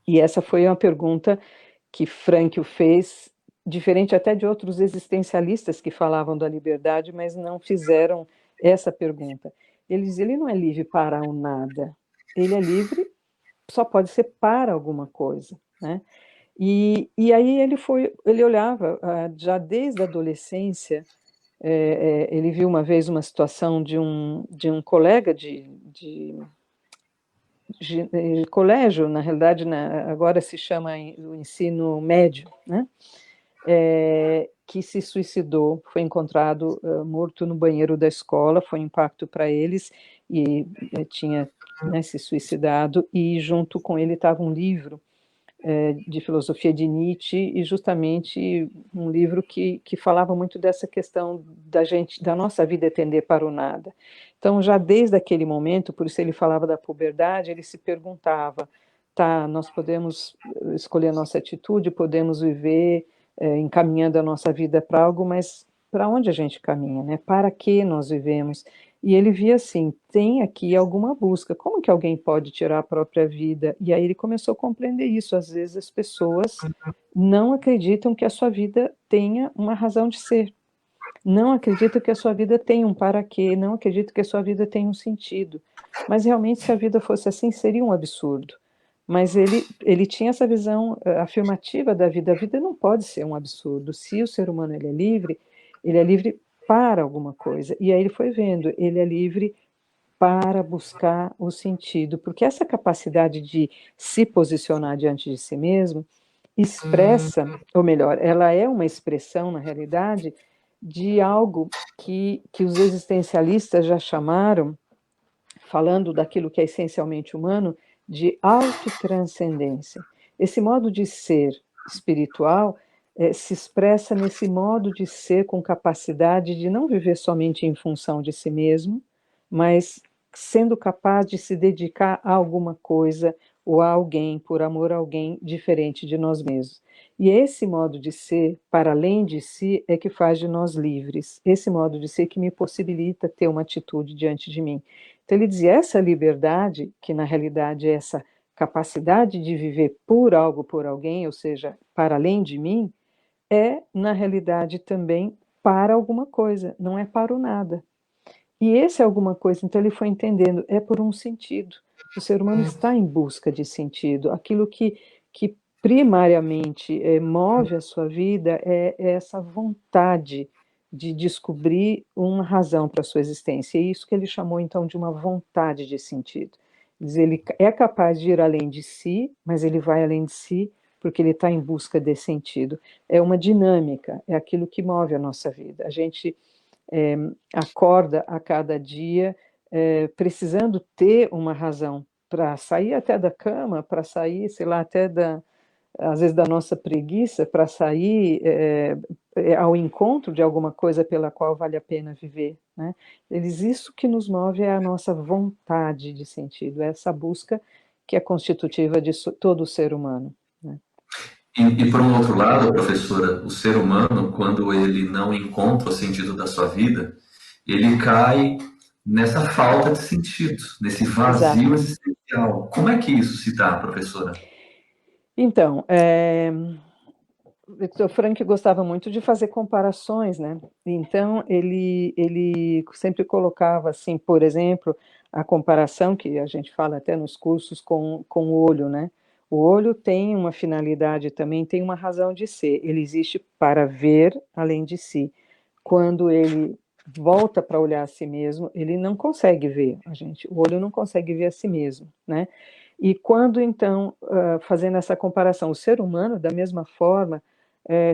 E essa foi uma pergunta que Frankl fez, diferente até de outros existencialistas que falavam da liberdade, mas não fizeram essa pergunta. Ele não é livre para o nada, ele é livre, só pode ser para alguma coisa, né? E aí ele olhava, já desde a adolescência, ele viu uma vez uma situação de um colega de colégio, na realidade, agora se chama o ensino médio, né? Que se suicidou, foi encontrado morto no banheiro da escola, foi um impacto para eles, e tinha, né, se suicidado, e junto com ele estava um livro de filosofia de Nietzsche, e justamente um livro que falava muito dessa questão da nossa vida tender para o nada. Então, já desde aquele momento, por isso ele falava da puberdade, ele se perguntava, tá, nós podemos escolher a nossa atitude, podemos viver encaminhando a nossa vida para algo, mas para onde a gente caminha, né? Para que nós vivemos? E ele via assim, tem aqui alguma busca, como que alguém pode tirar a própria vida? E aí ele começou a compreender isso, às vezes as pessoas não acreditam que a sua vida tenha uma razão de ser, não acreditam que a sua vida tem um para quê, não acreditam que a sua vida tem um sentido, mas realmente se a vida fosse assim seria um absurdo. Mas ele tinha essa visão afirmativa da vida. A vida não pode ser um absurdo. Se o ser humano ele é livre para alguma coisa. E aí ele foi vendo, ele é livre para buscar o sentido, porque essa capacidade de se posicionar diante de si mesmo expressa, ou melhor, ela é uma expressão, na realidade, de algo que os existencialistas já chamaram, falando daquilo que é essencialmente humano, de autotranscendência. Esse modo de ser espiritual se expressa nesse modo de ser com capacidade de não viver somente em função de si mesmo, mas sendo capaz de se dedicar a alguma coisa ou a alguém, por amor a alguém diferente de nós mesmos. E esse modo de ser, para além de si, é que faz de nós livres. Esse modo de ser que me possibilita ter uma atitude diante de mim. Então ele dizia, essa liberdade, que na realidade é essa capacidade de viver por algo, por alguém, ou seja, para além de mim, é, na realidade, também para alguma coisa, não é para o nada. E esse alguma coisa, então ele foi entendendo, é por um sentido. O ser humano está em busca de sentido. Aquilo que primariamente move a sua vida é essa vontade de descobrir uma razão para a sua existência. E isso que ele chamou, então, de uma vontade de sentido. Diz, ele é capaz de ir além de si, mas ele vai além de si porque ele está em busca desse sentido. É uma dinâmica, é aquilo que move a nossa vida. A gente acorda a cada dia precisando ter uma razão para sair até da cama, para sair, sei lá, até às vezes da nossa preguiça, para sair ao encontro de alguma coisa pela qual vale a pena viver, né? Isso que nos move é a nossa vontade de sentido, é essa busca que é constitutiva de todo ser humano, né? E por um outro lado, professora, o ser humano, quando ele não encontra o sentido da sua vida, ele cai nessa falta de sentido, nesse vazio Exato. existencial. Como é que isso se dá, professora? Então, Victor Frankl gostava muito de fazer comparações, né? Então, ele sempre colocava, assim, por exemplo, a comparação que a gente fala até nos cursos com o olho, né? O olho tem uma finalidade também, tem uma razão de ser. Ele existe para ver além de si. Quando ele volta para olhar a si mesmo, ele não consegue ver a gente. O olho não consegue ver a si mesmo, né? E quando, então, fazendo essa comparação, o ser humano, da mesma forma,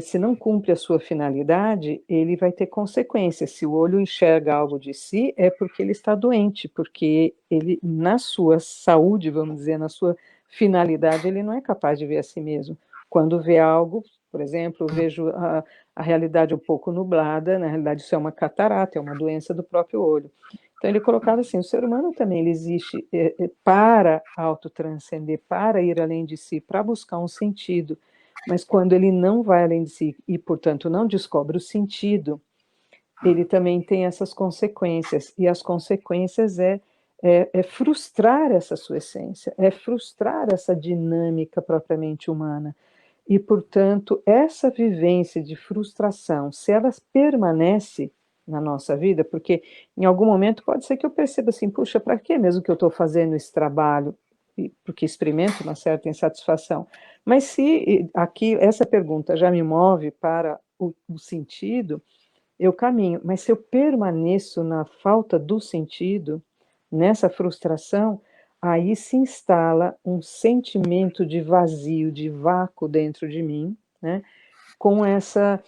se não cumpre a sua finalidade, ele vai ter consequências. Se o olho enxerga algo de si, é porque ele está doente, porque ele, na sua saúde, vamos dizer, na sua finalidade, ele não é capaz de ver a si mesmo. Quando vê algo, por exemplo, eu vejo a realidade um pouco nublada, na realidade isso é uma catarata, é uma doença do próprio olho. Então ele colocava assim, o ser humano também ele existe para autotranscender, para ir além de si, para buscar um sentido, mas quando ele não vai além de si e, portanto, não descobre o sentido, ele também tem essas consequências, e as consequências é frustrar essa sua essência, é frustrar essa dinâmica propriamente humana. E, portanto, essa vivência de frustração, se ela permanece na nossa vida, porque em algum momento pode ser que eu perceba assim, puxa, para que mesmo que eu estou fazendo esse trabalho? Porque experimento uma certa insatisfação. Mas se aqui essa pergunta já me move para o sentido, eu caminho. Mas se eu permaneço na falta do sentido, nessa frustração, aí se instala um sentimento de vazio, de vácuo dentro de mim, né? Com essa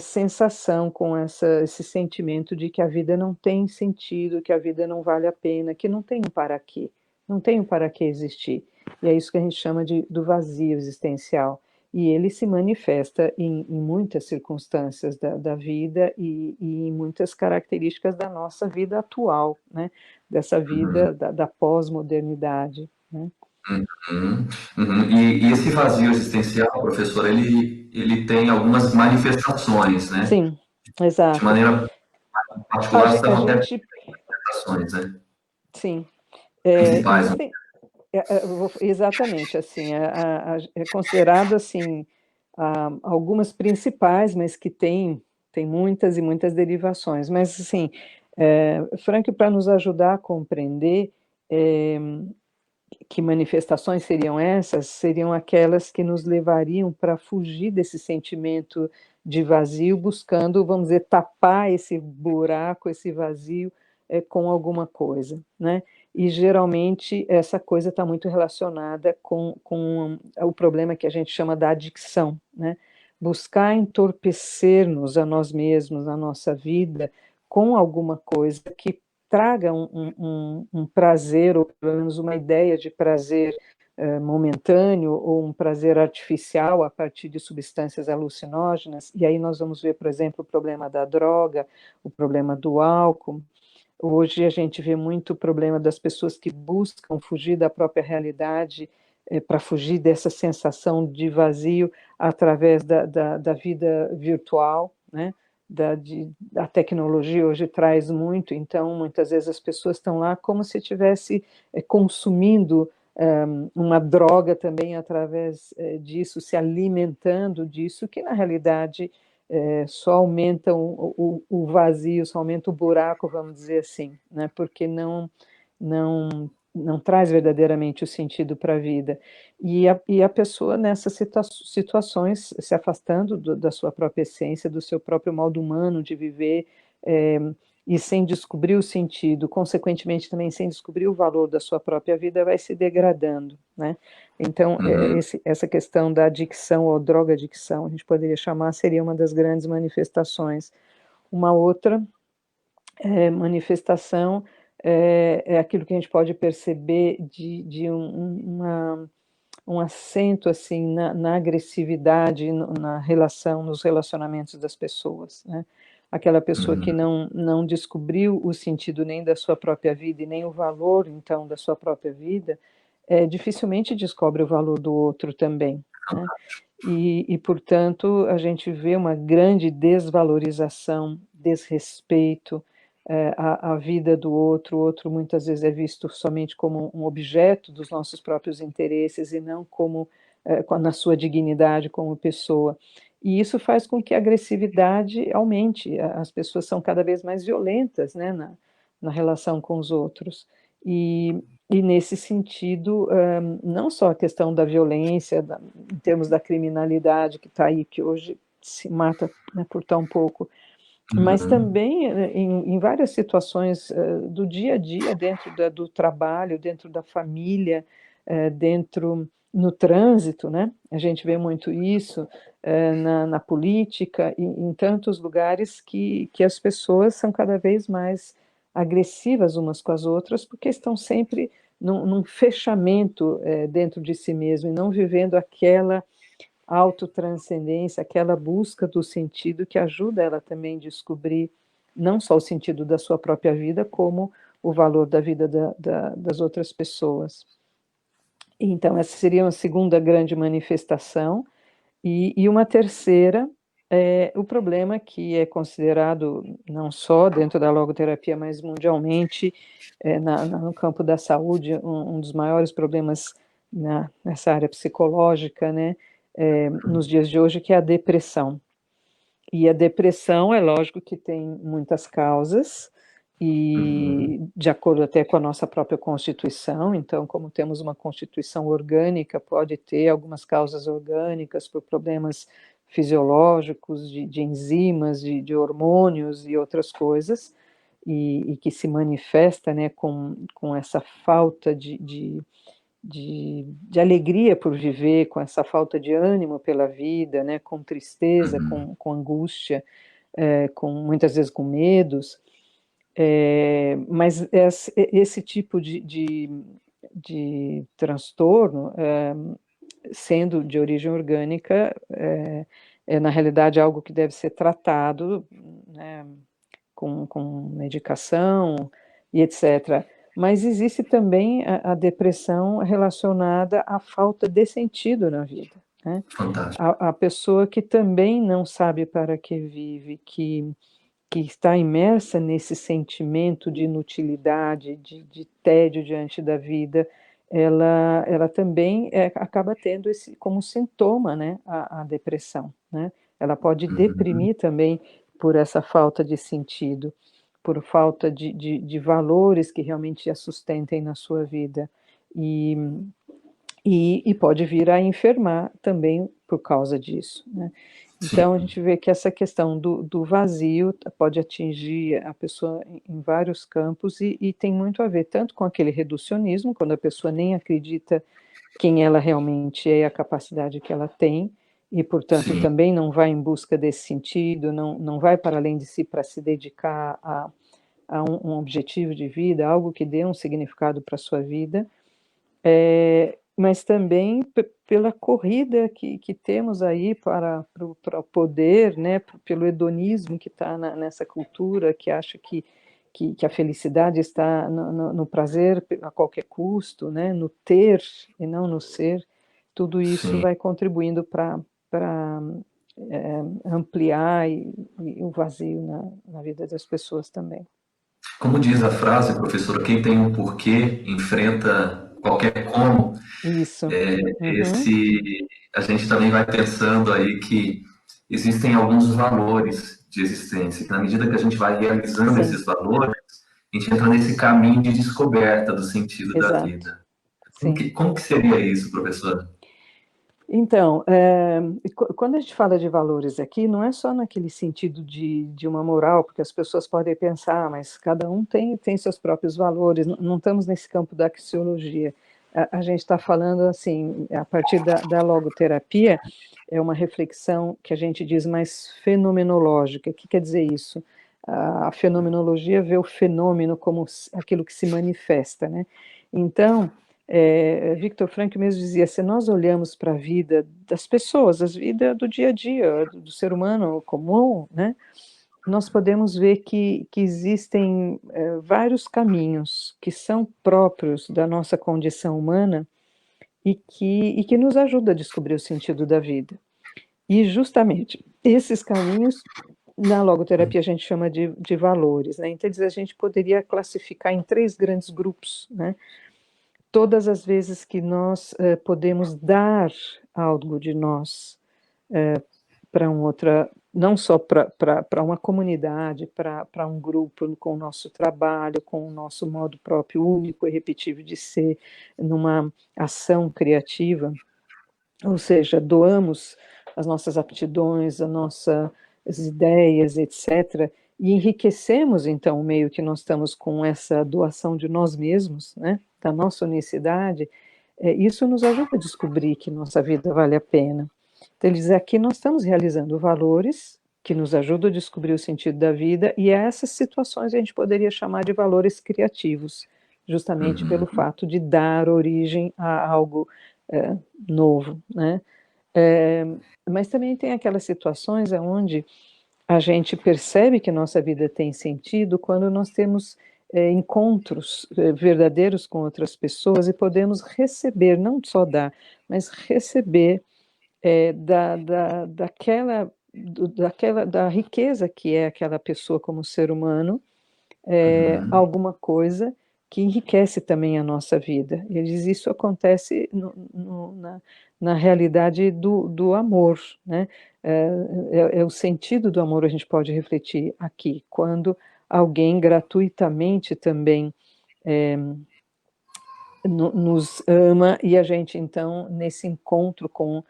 sensação, com esse sentimento de que a vida não tem sentido, que a vida não vale a pena, que não tem um para quê, não tem um para que existir. E é isso que a gente chama do vazio existencial. E ele se manifesta em muitas circunstâncias da vida e em muitas características da nossa vida atual, né? Dessa Uhum, vida da pós-modernidade, né? uhum, uhum. E esse vazio existencial, professor, ele tem algumas manifestações, né? Sim, De exato. maneira A, particular, a são até gente, manifestações, né? sim, Principais. existem. Exatamente, assim, é considerado, assim, algumas principais, mas que tem muitas e muitas derivações. Mas, assim, Frank, para nos ajudar a compreender que manifestações seriam essas, seriam aquelas que nos levariam para fugir desse sentimento de vazio, buscando, vamos dizer, tapar esse buraco, esse vazio com alguma coisa, né? E geralmente essa coisa está muito relacionada com o problema que a gente chama da adicção, né? Buscar entorpecer-nos a nós mesmos, a nossa vida, com alguma coisa que traga um prazer, ou pelo menos uma ideia de prazer momentâneo ou um prazer artificial a partir de substâncias alucinógenas. E aí nós vamos ver, por exemplo, o problema da droga, o problema do álcool. Hoje a gente vê muito o problema das pessoas que buscam fugir da própria realidade, para fugir dessa sensação de vazio através da vida virtual, né? A tecnologia hoje traz muito, então muitas vezes as pessoas estão lá como se estivesse consumindo uma droga também através disso, se alimentando disso, que na realidade só aumenta o vazio, só aumenta o buraco, vamos dizer assim, né? Porque não traz verdadeiramente o sentido para a vida. E a pessoa nessas situações, se afastando da sua própria essência, do seu próprio modo humano de viver, é, e sem descobrir o sentido, consequentemente também sem descobrir o valor da sua própria vida, vai se degradando, né? Então, essa questão da adicção ou droga-adicção, a gente poderia chamar, seria uma das grandes manifestações. Uma outra manifestação é aquilo que a gente pode perceber de um acento assim na agressividade, na relação, nos relacionamentos das pessoas, né? Aquela pessoa que não descobriu o sentido nem da sua própria vida e nem o valor, então, da sua própria vida, dificilmente descobre o valor do outro também, né? Portanto, a gente vê uma grande desvalorização, desrespeito à vida do outro. O outro muitas vezes é visto somente como um objeto dos nossos próprios interesses e não como na sua dignidade como pessoa. E isso faz com que a agressividade aumente. As pessoas são cada vez mais violentas, né, na relação com os outros. E nesse sentido, não só a questão da violência, em termos da criminalidade que está aí, que hoje se mata, né, por tão pouco, mas também em várias situações do dia a dia, dentro do trabalho, dentro da família, dentro no trânsito, né? A gente vê muito isso na política, em tantos lugares que as pessoas são cada vez mais agressivas umas com as outras, porque estão sempre num fechamento dentro de si mesmo e não vivendo aquela autotranscendência, aquela busca do sentido que ajuda ela também a descobrir não só o sentido da sua própria vida, como o valor da vida das outras pessoas. Então, essa seria uma segunda grande manifestação. E uma terceira é o problema que é considerado, não só dentro da logoterapia, mas mundialmente, no campo da saúde, um dos maiores problemas nessa área psicológica, né, nos dias de hoje, que é a depressão. E a depressão, é lógico que tem muitas causas, e de acordo até com a nossa própria Constituição, então, como temos uma Constituição orgânica, pode ter algumas causas orgânicas por problemas fisiológicos, de enzimas, de hormônios e outras coisas, e que se manifesta, né, com essa falta de alegria por viver, com essa falta de ânimo pela vida, né, com tristeza, com angústia, com muitas vezes com medos, mas esse tipo de transtorno, sendo de origem orgânica, na realidade algo que deve ser tratado, né, com medicação e etc. Mas existe também a depressão relacionada à falta de sentido na vida, né? Fantástico. A pessoa que também não sabe para que vive, que está imersa nesse sentimento de inutilidade, de tédio diante da vida, ela também acaba tendo esse como sintoma, né, a depressão, né? Ela pode deprimir também por essa falta de sentido, por falta de valores que realmente a sustentem na sua vida. E, e pode vir a enfermar também por causa disso, né? Então, a Sim. gente vê que essa questão do vazio pode atingir a pessoa em vários campos e tem muito a ver tanto com aquele reducionismo, quando a pessoa nem acredita quem ela realmente é, a capacidade que ela tem, e, portanto, Sim. também não vai em busca desse sentido, não vai para além de si para se dedicar a um objetivo de vida, algo que dê um significado para a sua vida, mas também pela corrida que temos aí para o poder, né, pelo hedonismo que está nessa cultura, que acha que a felicidade está no prazer a qualquer custo, né, no ter e não no ser. Tudo isso sim. vai contribuindo para ampliar o vazio na vida das pessoas também. Como diz a frase, professora, quem tem um porquê enfrenta qualquer como. Isso. É, Uhum. a gente também vai pensando aí que existem alguns valores de existência, que na medida que a gente vai realizando Sim, esses valores, a gente entra nesse caminho de descoberta do sentido da exato. vida. Sim. Como que seria isso, professora? Então, quando a gente fala de valores aqui, não é só naquele sentido de uma moral, porque as pessoas podem pensar, mas cada um tem seus próprios valores, não estamos nesse campo da axiologia. A gente está falando, assim, a partir da logoterapia, é uma reflexão que a gente diz mais fenomenológica. O que quer dizer isso? A fenomenologia vê o fenômeno como aquilo que se manifesta, né? Então, Viktor Frankl mesmo dizia, se nós olhamos para a vida das pessoas, a vida do dia a dia, do ser humano comum, né, nós podemos ver que existem vários caminhos que são próprios da nossa condição humana e que nos ajudam a descobrir o sentido da vida. E justamente esses caminhos, na logoterapia a gente chama de valores, né? Então a gente poderia classificar em três grandes grupos, né? Todas as vezes que nós podemos dar algo de nós para outra, não só para uma comunidade, para um grupo, com o nosso trabalho, com o nosso modo próprio, único e repetível de ser, numa ação criativa, ou seja, doamos as nossas aptidões, as nossas ideias, etc., e enriquecemos, então, o meio que nós estamos com essa doação de nós mesmos, né, da nossa unicidade, isso nos ajuda a descobrir que nossa vida vale a pena. Então, ele diz, aqui nós estamos realizando valores que nos ajudam a descobrir o sentido da vida, e essas situações a gente poderia chamar de valores criativos, justamente pelo Uhum. fato de dar origem a algo é, novo, né? É, mas também tem aquelas situações onde a gente percebe que nossa vida tem sentido quando nós temos encontros verdadeiros com outras pessoas e podemos receber, não só dar, mas receber da riqueza que é aquela pessoa como ser humano, Uhum. alguma coisa que enriquece também a nossa vida. Eles, isso acontece na realidade do amor, né? É o sentido do amor, a gente pode refletir aqui, quando alguém gratuitamente também nos ama e a gente, então, nesse encontro com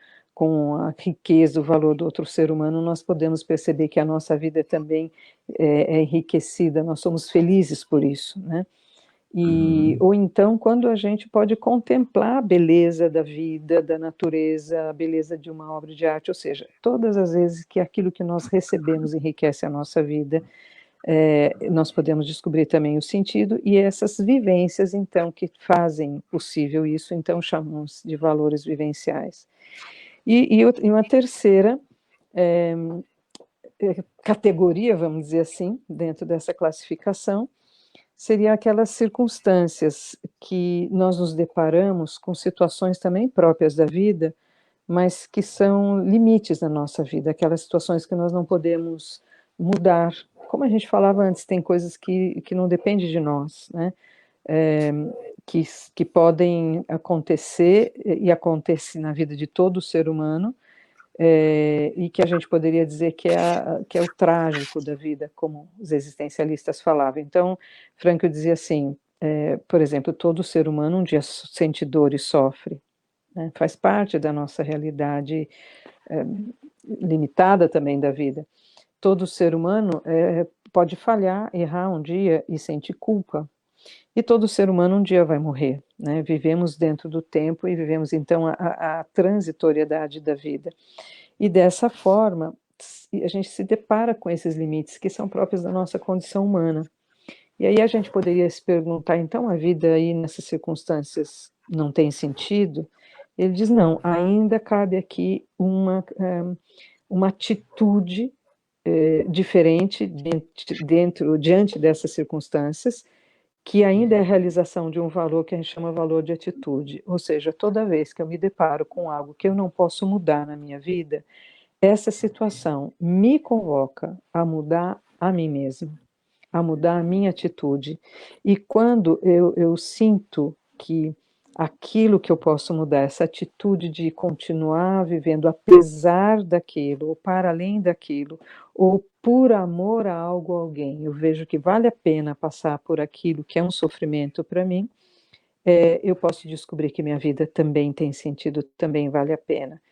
a riqueza, o valor do outro ser humano, nós podemos perceber que a nossa vida também é enriquecida, nós somos felizes por isso, né? Uhum. Ou então, quando a gente pode contemplar a beleza da vida, da natureza, a beleza de uma obra de arte, ou seja, todas as vezes que aquilo que nós recebemos enriquece a nossa vida, nós podemos descobrir também o sentido, e essas vivências, então, que fazem possível isso, então, chamamos de valores vivenciais. E uma terceira categoria, vamos dizer assim, dentro dessa classificação, seria aquelas circunstâncias que nós nos deparamos com situações também próprias da vida, mas que são limites na nossa vida, aquelas situações que nós não podemos mudar. Como a gente falava antes, tem coisas que não dependem de nós, né? É, que podem acontecer e acontece na vida de todo ser humano, e que a gente poderia dizer que é o trágico da vida, como os existencialistas falavam. Então, Frankl dizia assim, por exemplo, todo ser humano um dia sente dor e sofre, né? Faz parte da nossa realidade limitada também da vida. Todo ser humano pode falhar, errar um dia e sente culpa. E todo ser humano um dia vai morrer, né? Vivemos dentro do tempo e vivemos então a transitoriedade da vida. E dessa forma, a gente se depara com esses limites que são próprios da nossa condição humana. E aí a gente poderia se perguntar, então a vida aí nessas circunstâncias não tem sentido? Ele diz, não, ainda cabe aqui uma atitude diferente diante dessas circunstâncias, que ainda é a realização de um valor que a gente chama valor de atitude. Ou seja, toda vez que eu me deparo com algo que eu não posso mudar na minha vida, essa situação me convoca a mudar a mim mesmo, a mudar a minha atitude. E quando eu sinto que aquilo que eu posso mudar, essa atitude de continuar vivendo apesar daquilo, ou para além daquilo, ou por amor a algo ou alguém, eu vejo que vale a pena passar por aquilo que é um sofrimento para mim, eu posso descobrir que minha vida também tem sentido, também vale a pena.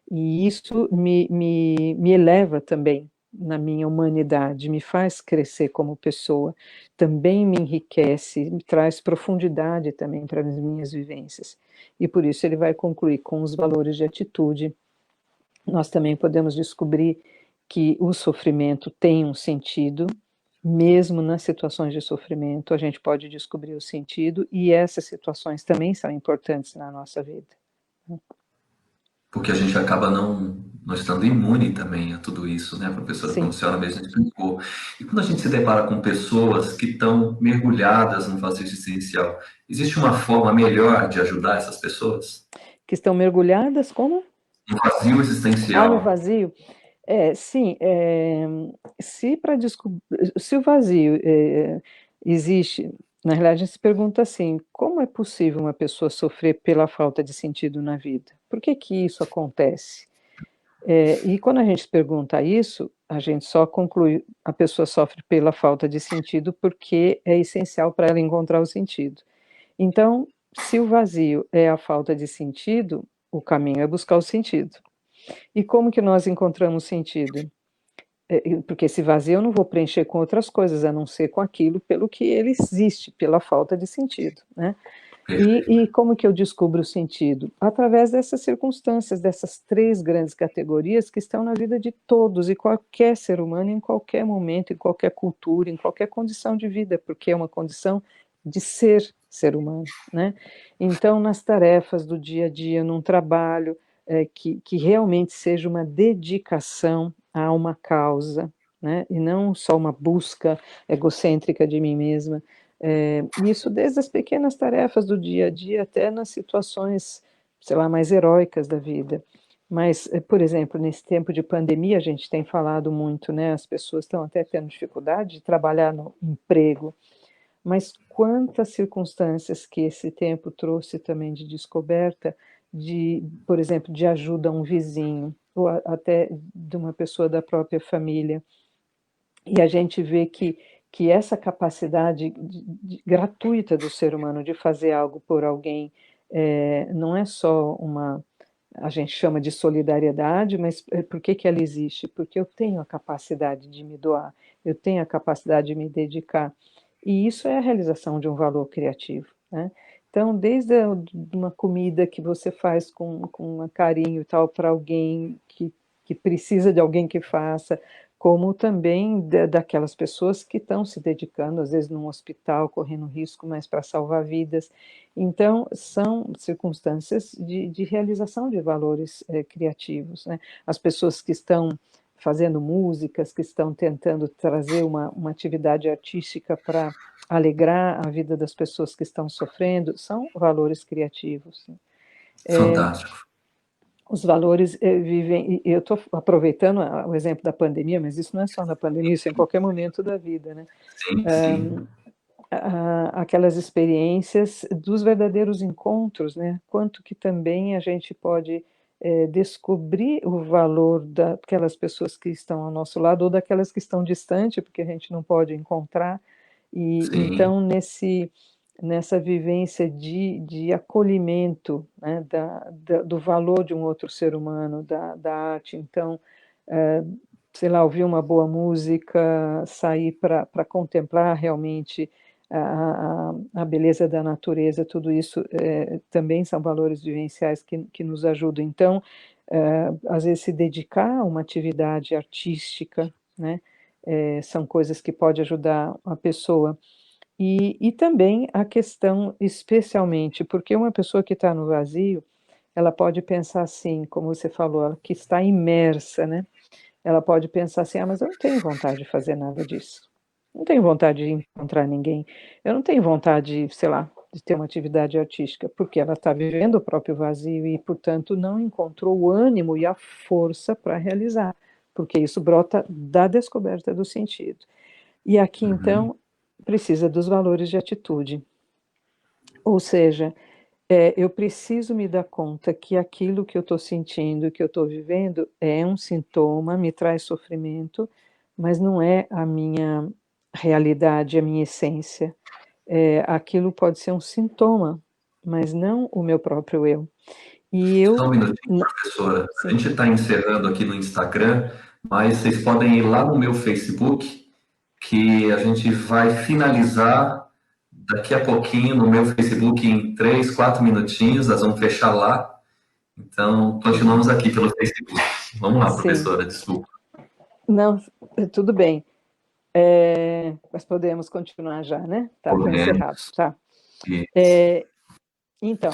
E isso me eleva também na minha humanidade, me faz crescer como pessoa, também me enriquece, me traz profundidade também para as minhas vivências. E por isso ele vai concluir com os valores de atitude. Nós também podemos descobrir que o sofrimento tem um sentido, mesmo nas situações de sofrimento, a gente pode descobrir o sentido, e essas situações também são importantes na nossa vida. Porque a gente acaba não estando imune também a tudo isso, né, professora, como a Sim. senhora mesmo explicou. E quando a gente se depara com pessoas que estão mergulhadas no vazio existencial, existe uma forma melhor de ajudar essas pessoas? Que estão mergulhadas como? No vazio No existencial. vazio? Sim, se o vazio existe, na realidade a gente se pergunta assim, como é possível uma pessoa sofrer pela falta de sentido na vida? Por que que isso acontece? E quando a gente pergunta isso, a gente só conclui, a pessoa sofre pela falta de sentido porque é essencial para ela encontrar o sentido. Então, se o vazio é a falta de sentido, o caminho é buscar o sentido. E como que nós encontramos sentido? Porque esse vazio eu não vou preencher com outras coisas, a não ser com aquilo pelo que ele existe, pela falta de sentido, né? E como que eu descubro o sentido? Através dessas circunstâncias, dessas três grandes categorias que estão na vida de todos e qualquer ser humano, em qualquer momento, em qualquer cultura, em qualquer condição de vida, porque é uma condição de ser humano, né? Então, nas tarefas do dia a dia, num trabalho, que realmente seja uma dedicação a uma causa, né? E não só uma busca egocêntrica de mim mesma, isso desde as pequenas tarefas do dia a dia até nas situações, sei lá, mais heróicas da vida. Mas, por exemplo, nesse tempo de pandemia, a gente tem falado muito, né? As pessoas estão até tendo dificuldade de trabalhar no emprego, mas quantas circunstâncias que esse tempo trouxe também de descoberta, por exemplo, de ajuda a um vizinho, ou até de uma pessoa da própria família. E a gente vê que essa capacidade gratuita do ser humano de fazer algo por alguém não é só a gente chama de solidariedade, mas por que que ela existe? Porque eu tenho a capacidade de me doar, eu tenho a capacidade de me dedicar. E isso é a realização de um valor criativo, né? Então, desde uma comida que você faz com carinho e tal para alguém que precisa de alguém que faça, como também daquelas pessoas que estão se dedicando, às vezes num hospital, correndo risco, mas para salvar vidas. Então, são circunstâncias de realização de valores criativos, né? As pessoas que estão fazendo músicas, que estão tentando trazer uma atividade artística para alegrar a vida das pessoas que estão sofrendo, são valores criativos. Fantástico. Os valores vivem, e eu estou aproveitando o exemplo da pandemia, mas isso não é só na pandemia, isso é em qualquer momento da vida, né? Sim, sim. Aquelas experiências dos verdadeiros encontros, né? Quanto que também a gente pode descobrir o valor daquelas pessoas que estão ao nosso lado ou daquelas que estão distante, porque a gente não pode encontrar. E Sim. então nessa vivência de acolhimento, né? Do valor de um outro ser humano, da arte. Então, sei lá, ouvir uma boa música, sair para contemplar realmente a beleza da natureza, tudo isso também são valores vivenciais que nos ajudam. Então, às vezes, se dedicar a uma atividade artística, né, são coisas que podem ajudar a pessoa. E também a questão, especialmente, porque uma pessoa que está no vazio, ela pode pensar assim, como você falou, ela que está imersa, né? Ela pode pensar assim: ah, mas eu não tenho vontade de fazer nada disso. Não tenho vontade de encontrar ninguém. Eu não tenho vontade, sei lá, de ter uma atividade artística, porque ela está vivendo o próprio vazio e, portanto, não encontrou o ânimo e a força para realizar, porque isso brota da descoberta do sentido. E aqui, Uhum. então, precisa dos valores de atitude. Ou seja, eu preciso me dar conta que aquilo que eu estou sentindo, que eu estou vivendo, é um sintoma, me traz sofrimento, mas não é a minha realidade, a minha essência. Aquilo pode ser um sintoma, mas não o meu próprio eu. E Só um eu, minutinho, professora. A sim, gente está encerrando aqui no Instagram, mas vocês podem ir lá no meu Facebook, que a gente vai finalizar daqui a pouquinho no meu Facebook em 3, 4 minutinhos, nós vamos fechar lá. Então, uhum, continuamos aqui pelo Facebook. Vamos lá, sim, professora, desculpa. não, tudo bem. Mas podemos continuar já, né? Tá, está encerrado, Podemos. tá. Isso. É, então,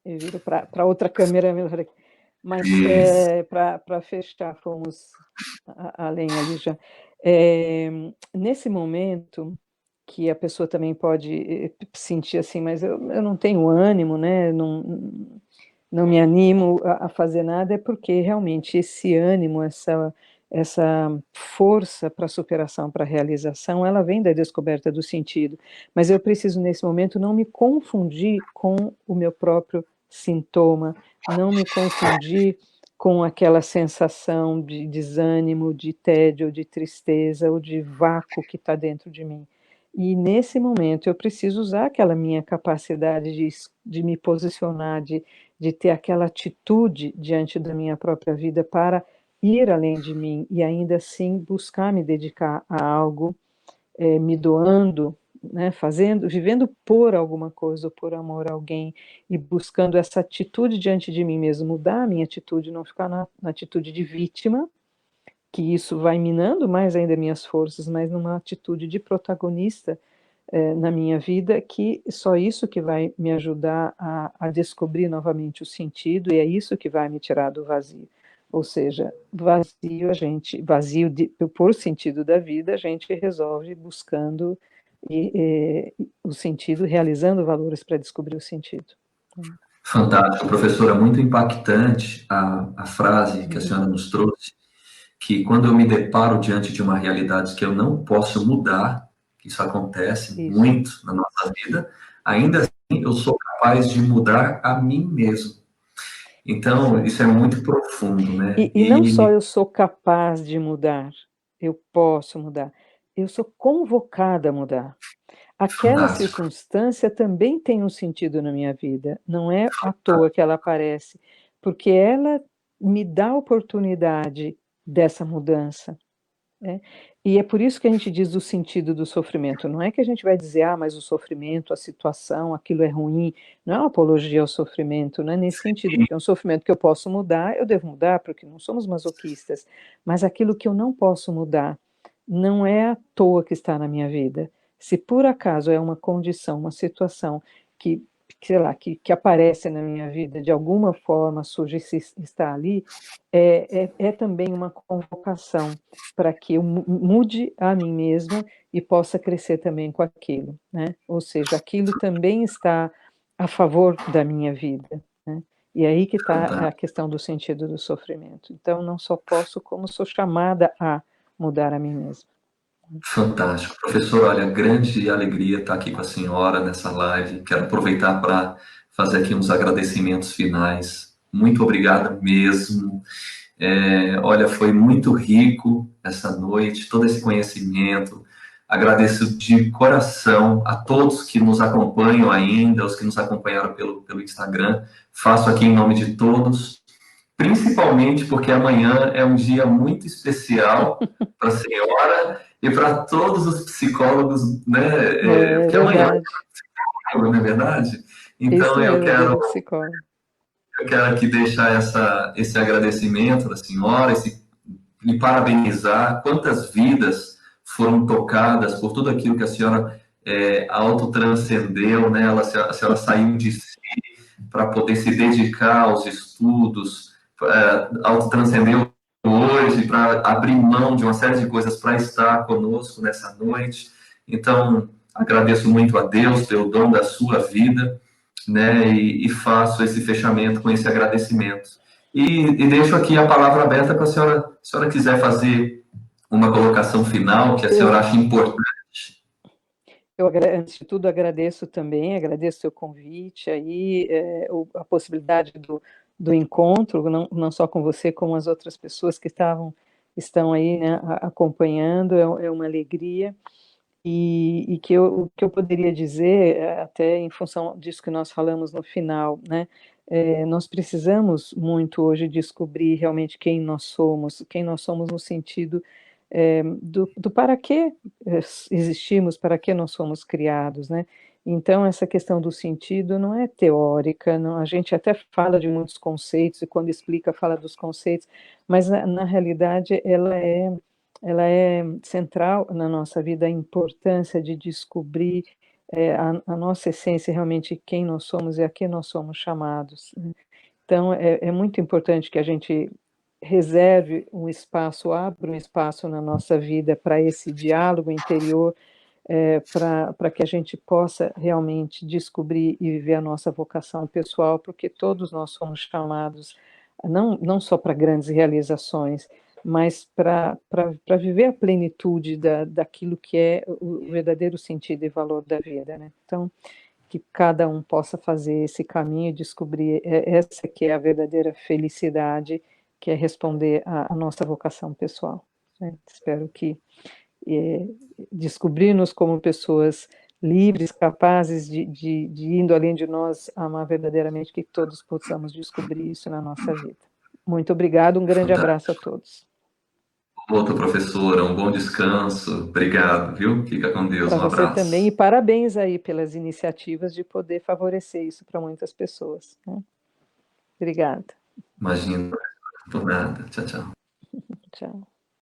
eu viro para outra câmera melhor aqui. Mas Isso. para fechar, fomos além ali já. É, nesse momento que a pessoa também pode sentir assim, mas eu não tenho ânimo, né? Não me animo a fazer nada, é porque realmente esse ânimo, essa força para a superação, para a realização, ela vem da descoberta do sentido. Mas eu preciso, nesse momento, não me confundir com o meu próprio sintoma, não me confundir com aquela sensação de desânimo, de tédio, de tristeza ou de vácuo que está dentro de mim. E nesse momento eu preciso usar aquela minha capacidade de me posicionar, de ter aquela atitude diante da minha própria vida para ir além de mim e ainda assim buscar me dedicar a algo, me doando, né, fazendo, vivendo por alguma coisa, ou por amor a alguém, e buscando essa atitude diante de mim mesmo, mudar a minha atitude, não ficar na atitude de vítima, que isso vai minando mais ainda minhas forças, mas numa atitude de protagonista na minha vida, que só isso que vai me ajudar a descobrir novamente o sentido, e é isso que vai me tirar do vazio. Ou seja, vazio por sentido da vida, a gente resolve buscando o sentido, realizando valores para descobrir o sentido. Fantástico, professora, muito impactante a frase que a Uhum. senhora nos trouxe, que quando eu me deparo diante de uma realidade que eu não posso mudar, que isso acontece Isso. muito na nossa vida, ainda assim eu sou capaz de mudar a mim mesmo. Então, Sim. isso é muito profundo, né? E não só eu sou capaz de mudar, eu posso mudar, eu sou convocada a mudar. Aquela Fantástico, circunstância também tem um sentido na minha vida, não é à toa que ela aparece, porque ela me dá a oportunidade dessa mudança, né. E é por isso que a gente diz o sentido do sofrimento, não é que a gente vai dizer: "Ah, mas o sofrimento, a situação, aquilo é ruim", não é uma apologia ao sofrimento, não é nesse sentido, porque é um sofrimento que eu posso mudar, eu devo mudar, porque não somos masoquistas, mas aquilo que eu não posso mudar, não é à toa que está na minha vida. Se por acaso é uma condição, uma situação que sei lá, que aparece na minha vida, de alguma forma surge se está ali, é também uma convocação para que eu mude a mim mesma e possa crescer também com aquilo, né. Ou seja, aquilo também está a favor da minha vida, né. E aí que está a fantástico, questão do sentido do sofrimento. Então não só posso, como sou chamada a mudar a mim mesma. fantástico. Professor, olha, grande alegria estar aqui com a senhora nessa live. Quero aproveitar para fazer aqui uns agradecimentos finais. Muito obrigado mesmo. Olha, foi muito rico essa noite, todo esse conhecimento. Agradeço de coração a todos que nos acompanham ainda, os que nos acompanharam pelo Instagram. Faço aqui em nome de todos, principalmente porque amanhã é um dia muito especial para a senhora e para todos os psicólogos, né? É Porque amanhã verdade. não é verdade? Isso Então mesmo, é dia do psicólogo. eu quero aqui deixar esse agradecimento da senhora, lhe parabenizar. Quantas vidas foram tocadas por tudo aquilo que a senhora autotranscendeu, né? A senhora saiu de si para poder se dedicar aos estudos, autotranscendeu hoje para abrir mão de uma série de coisas para estar conosco nessa noite. Então, agradeço muito a Deus pelo dom da sua vida, né? E faço esse fechamento com esse agradecimento. E deixo aqui a palavra aberta para se a senhora quiser fazer uma colocação final que a senhora acha importante. Eu, antes de tudo, agradeço também, agradeço o seu convite, aí, a possibilidade do encontro, não só com você, como as outras pessoas que estão aí, né, acompanhando, é uma alegria. E o que eu poderia dizer, até em função disso que nós falamos no final, né, nós precisamos muito hoje descobrir realmente quem nós somos no sentido do para que existimos, para que nós somos criados, né? Então, essa questão do sentido não é teórica, não, a gente até fala de muitos conceitos, e quando explica, fala dos conceitos, mas na realidade ela é central na nossa vida, a importância de descobrir a nossa essência, realmente quem nós somos e a que nós somos chamados, né? Então, é muito importante que a gente reserve um espaço, abra um espaço na nossa vida para esse diálogo interior, para que a gente possa realmente descobrir e viver a nossa vocação pessoal, porque todos nós somos chamados, não só para grandes realizações, mas para viver a plenitude daquilo que é o verdadeiro sentido e valor da vida, né? Então, que cada um possa fazer esse caminho e descobrir essa que é a verdadeira felicidade, que é responder à nossa vocação pessoal, né? Espero que descobrir-nos como pessoas livres, capazes de indo além de nós, amar verdadeiramente, que todos possamos descobrir isso na nossa vida. Muito obrigado, um grande abraço a todos. Outra professora, um bom descanso. Obrigado, viu? Fica com Deus, Para um você também, e abraço. parabéns aí pelas iniciativas de poder favorecer isso para muitas pessoas, né? Obrigada. Imagina, por nada. Tchau, tchau. Tchau.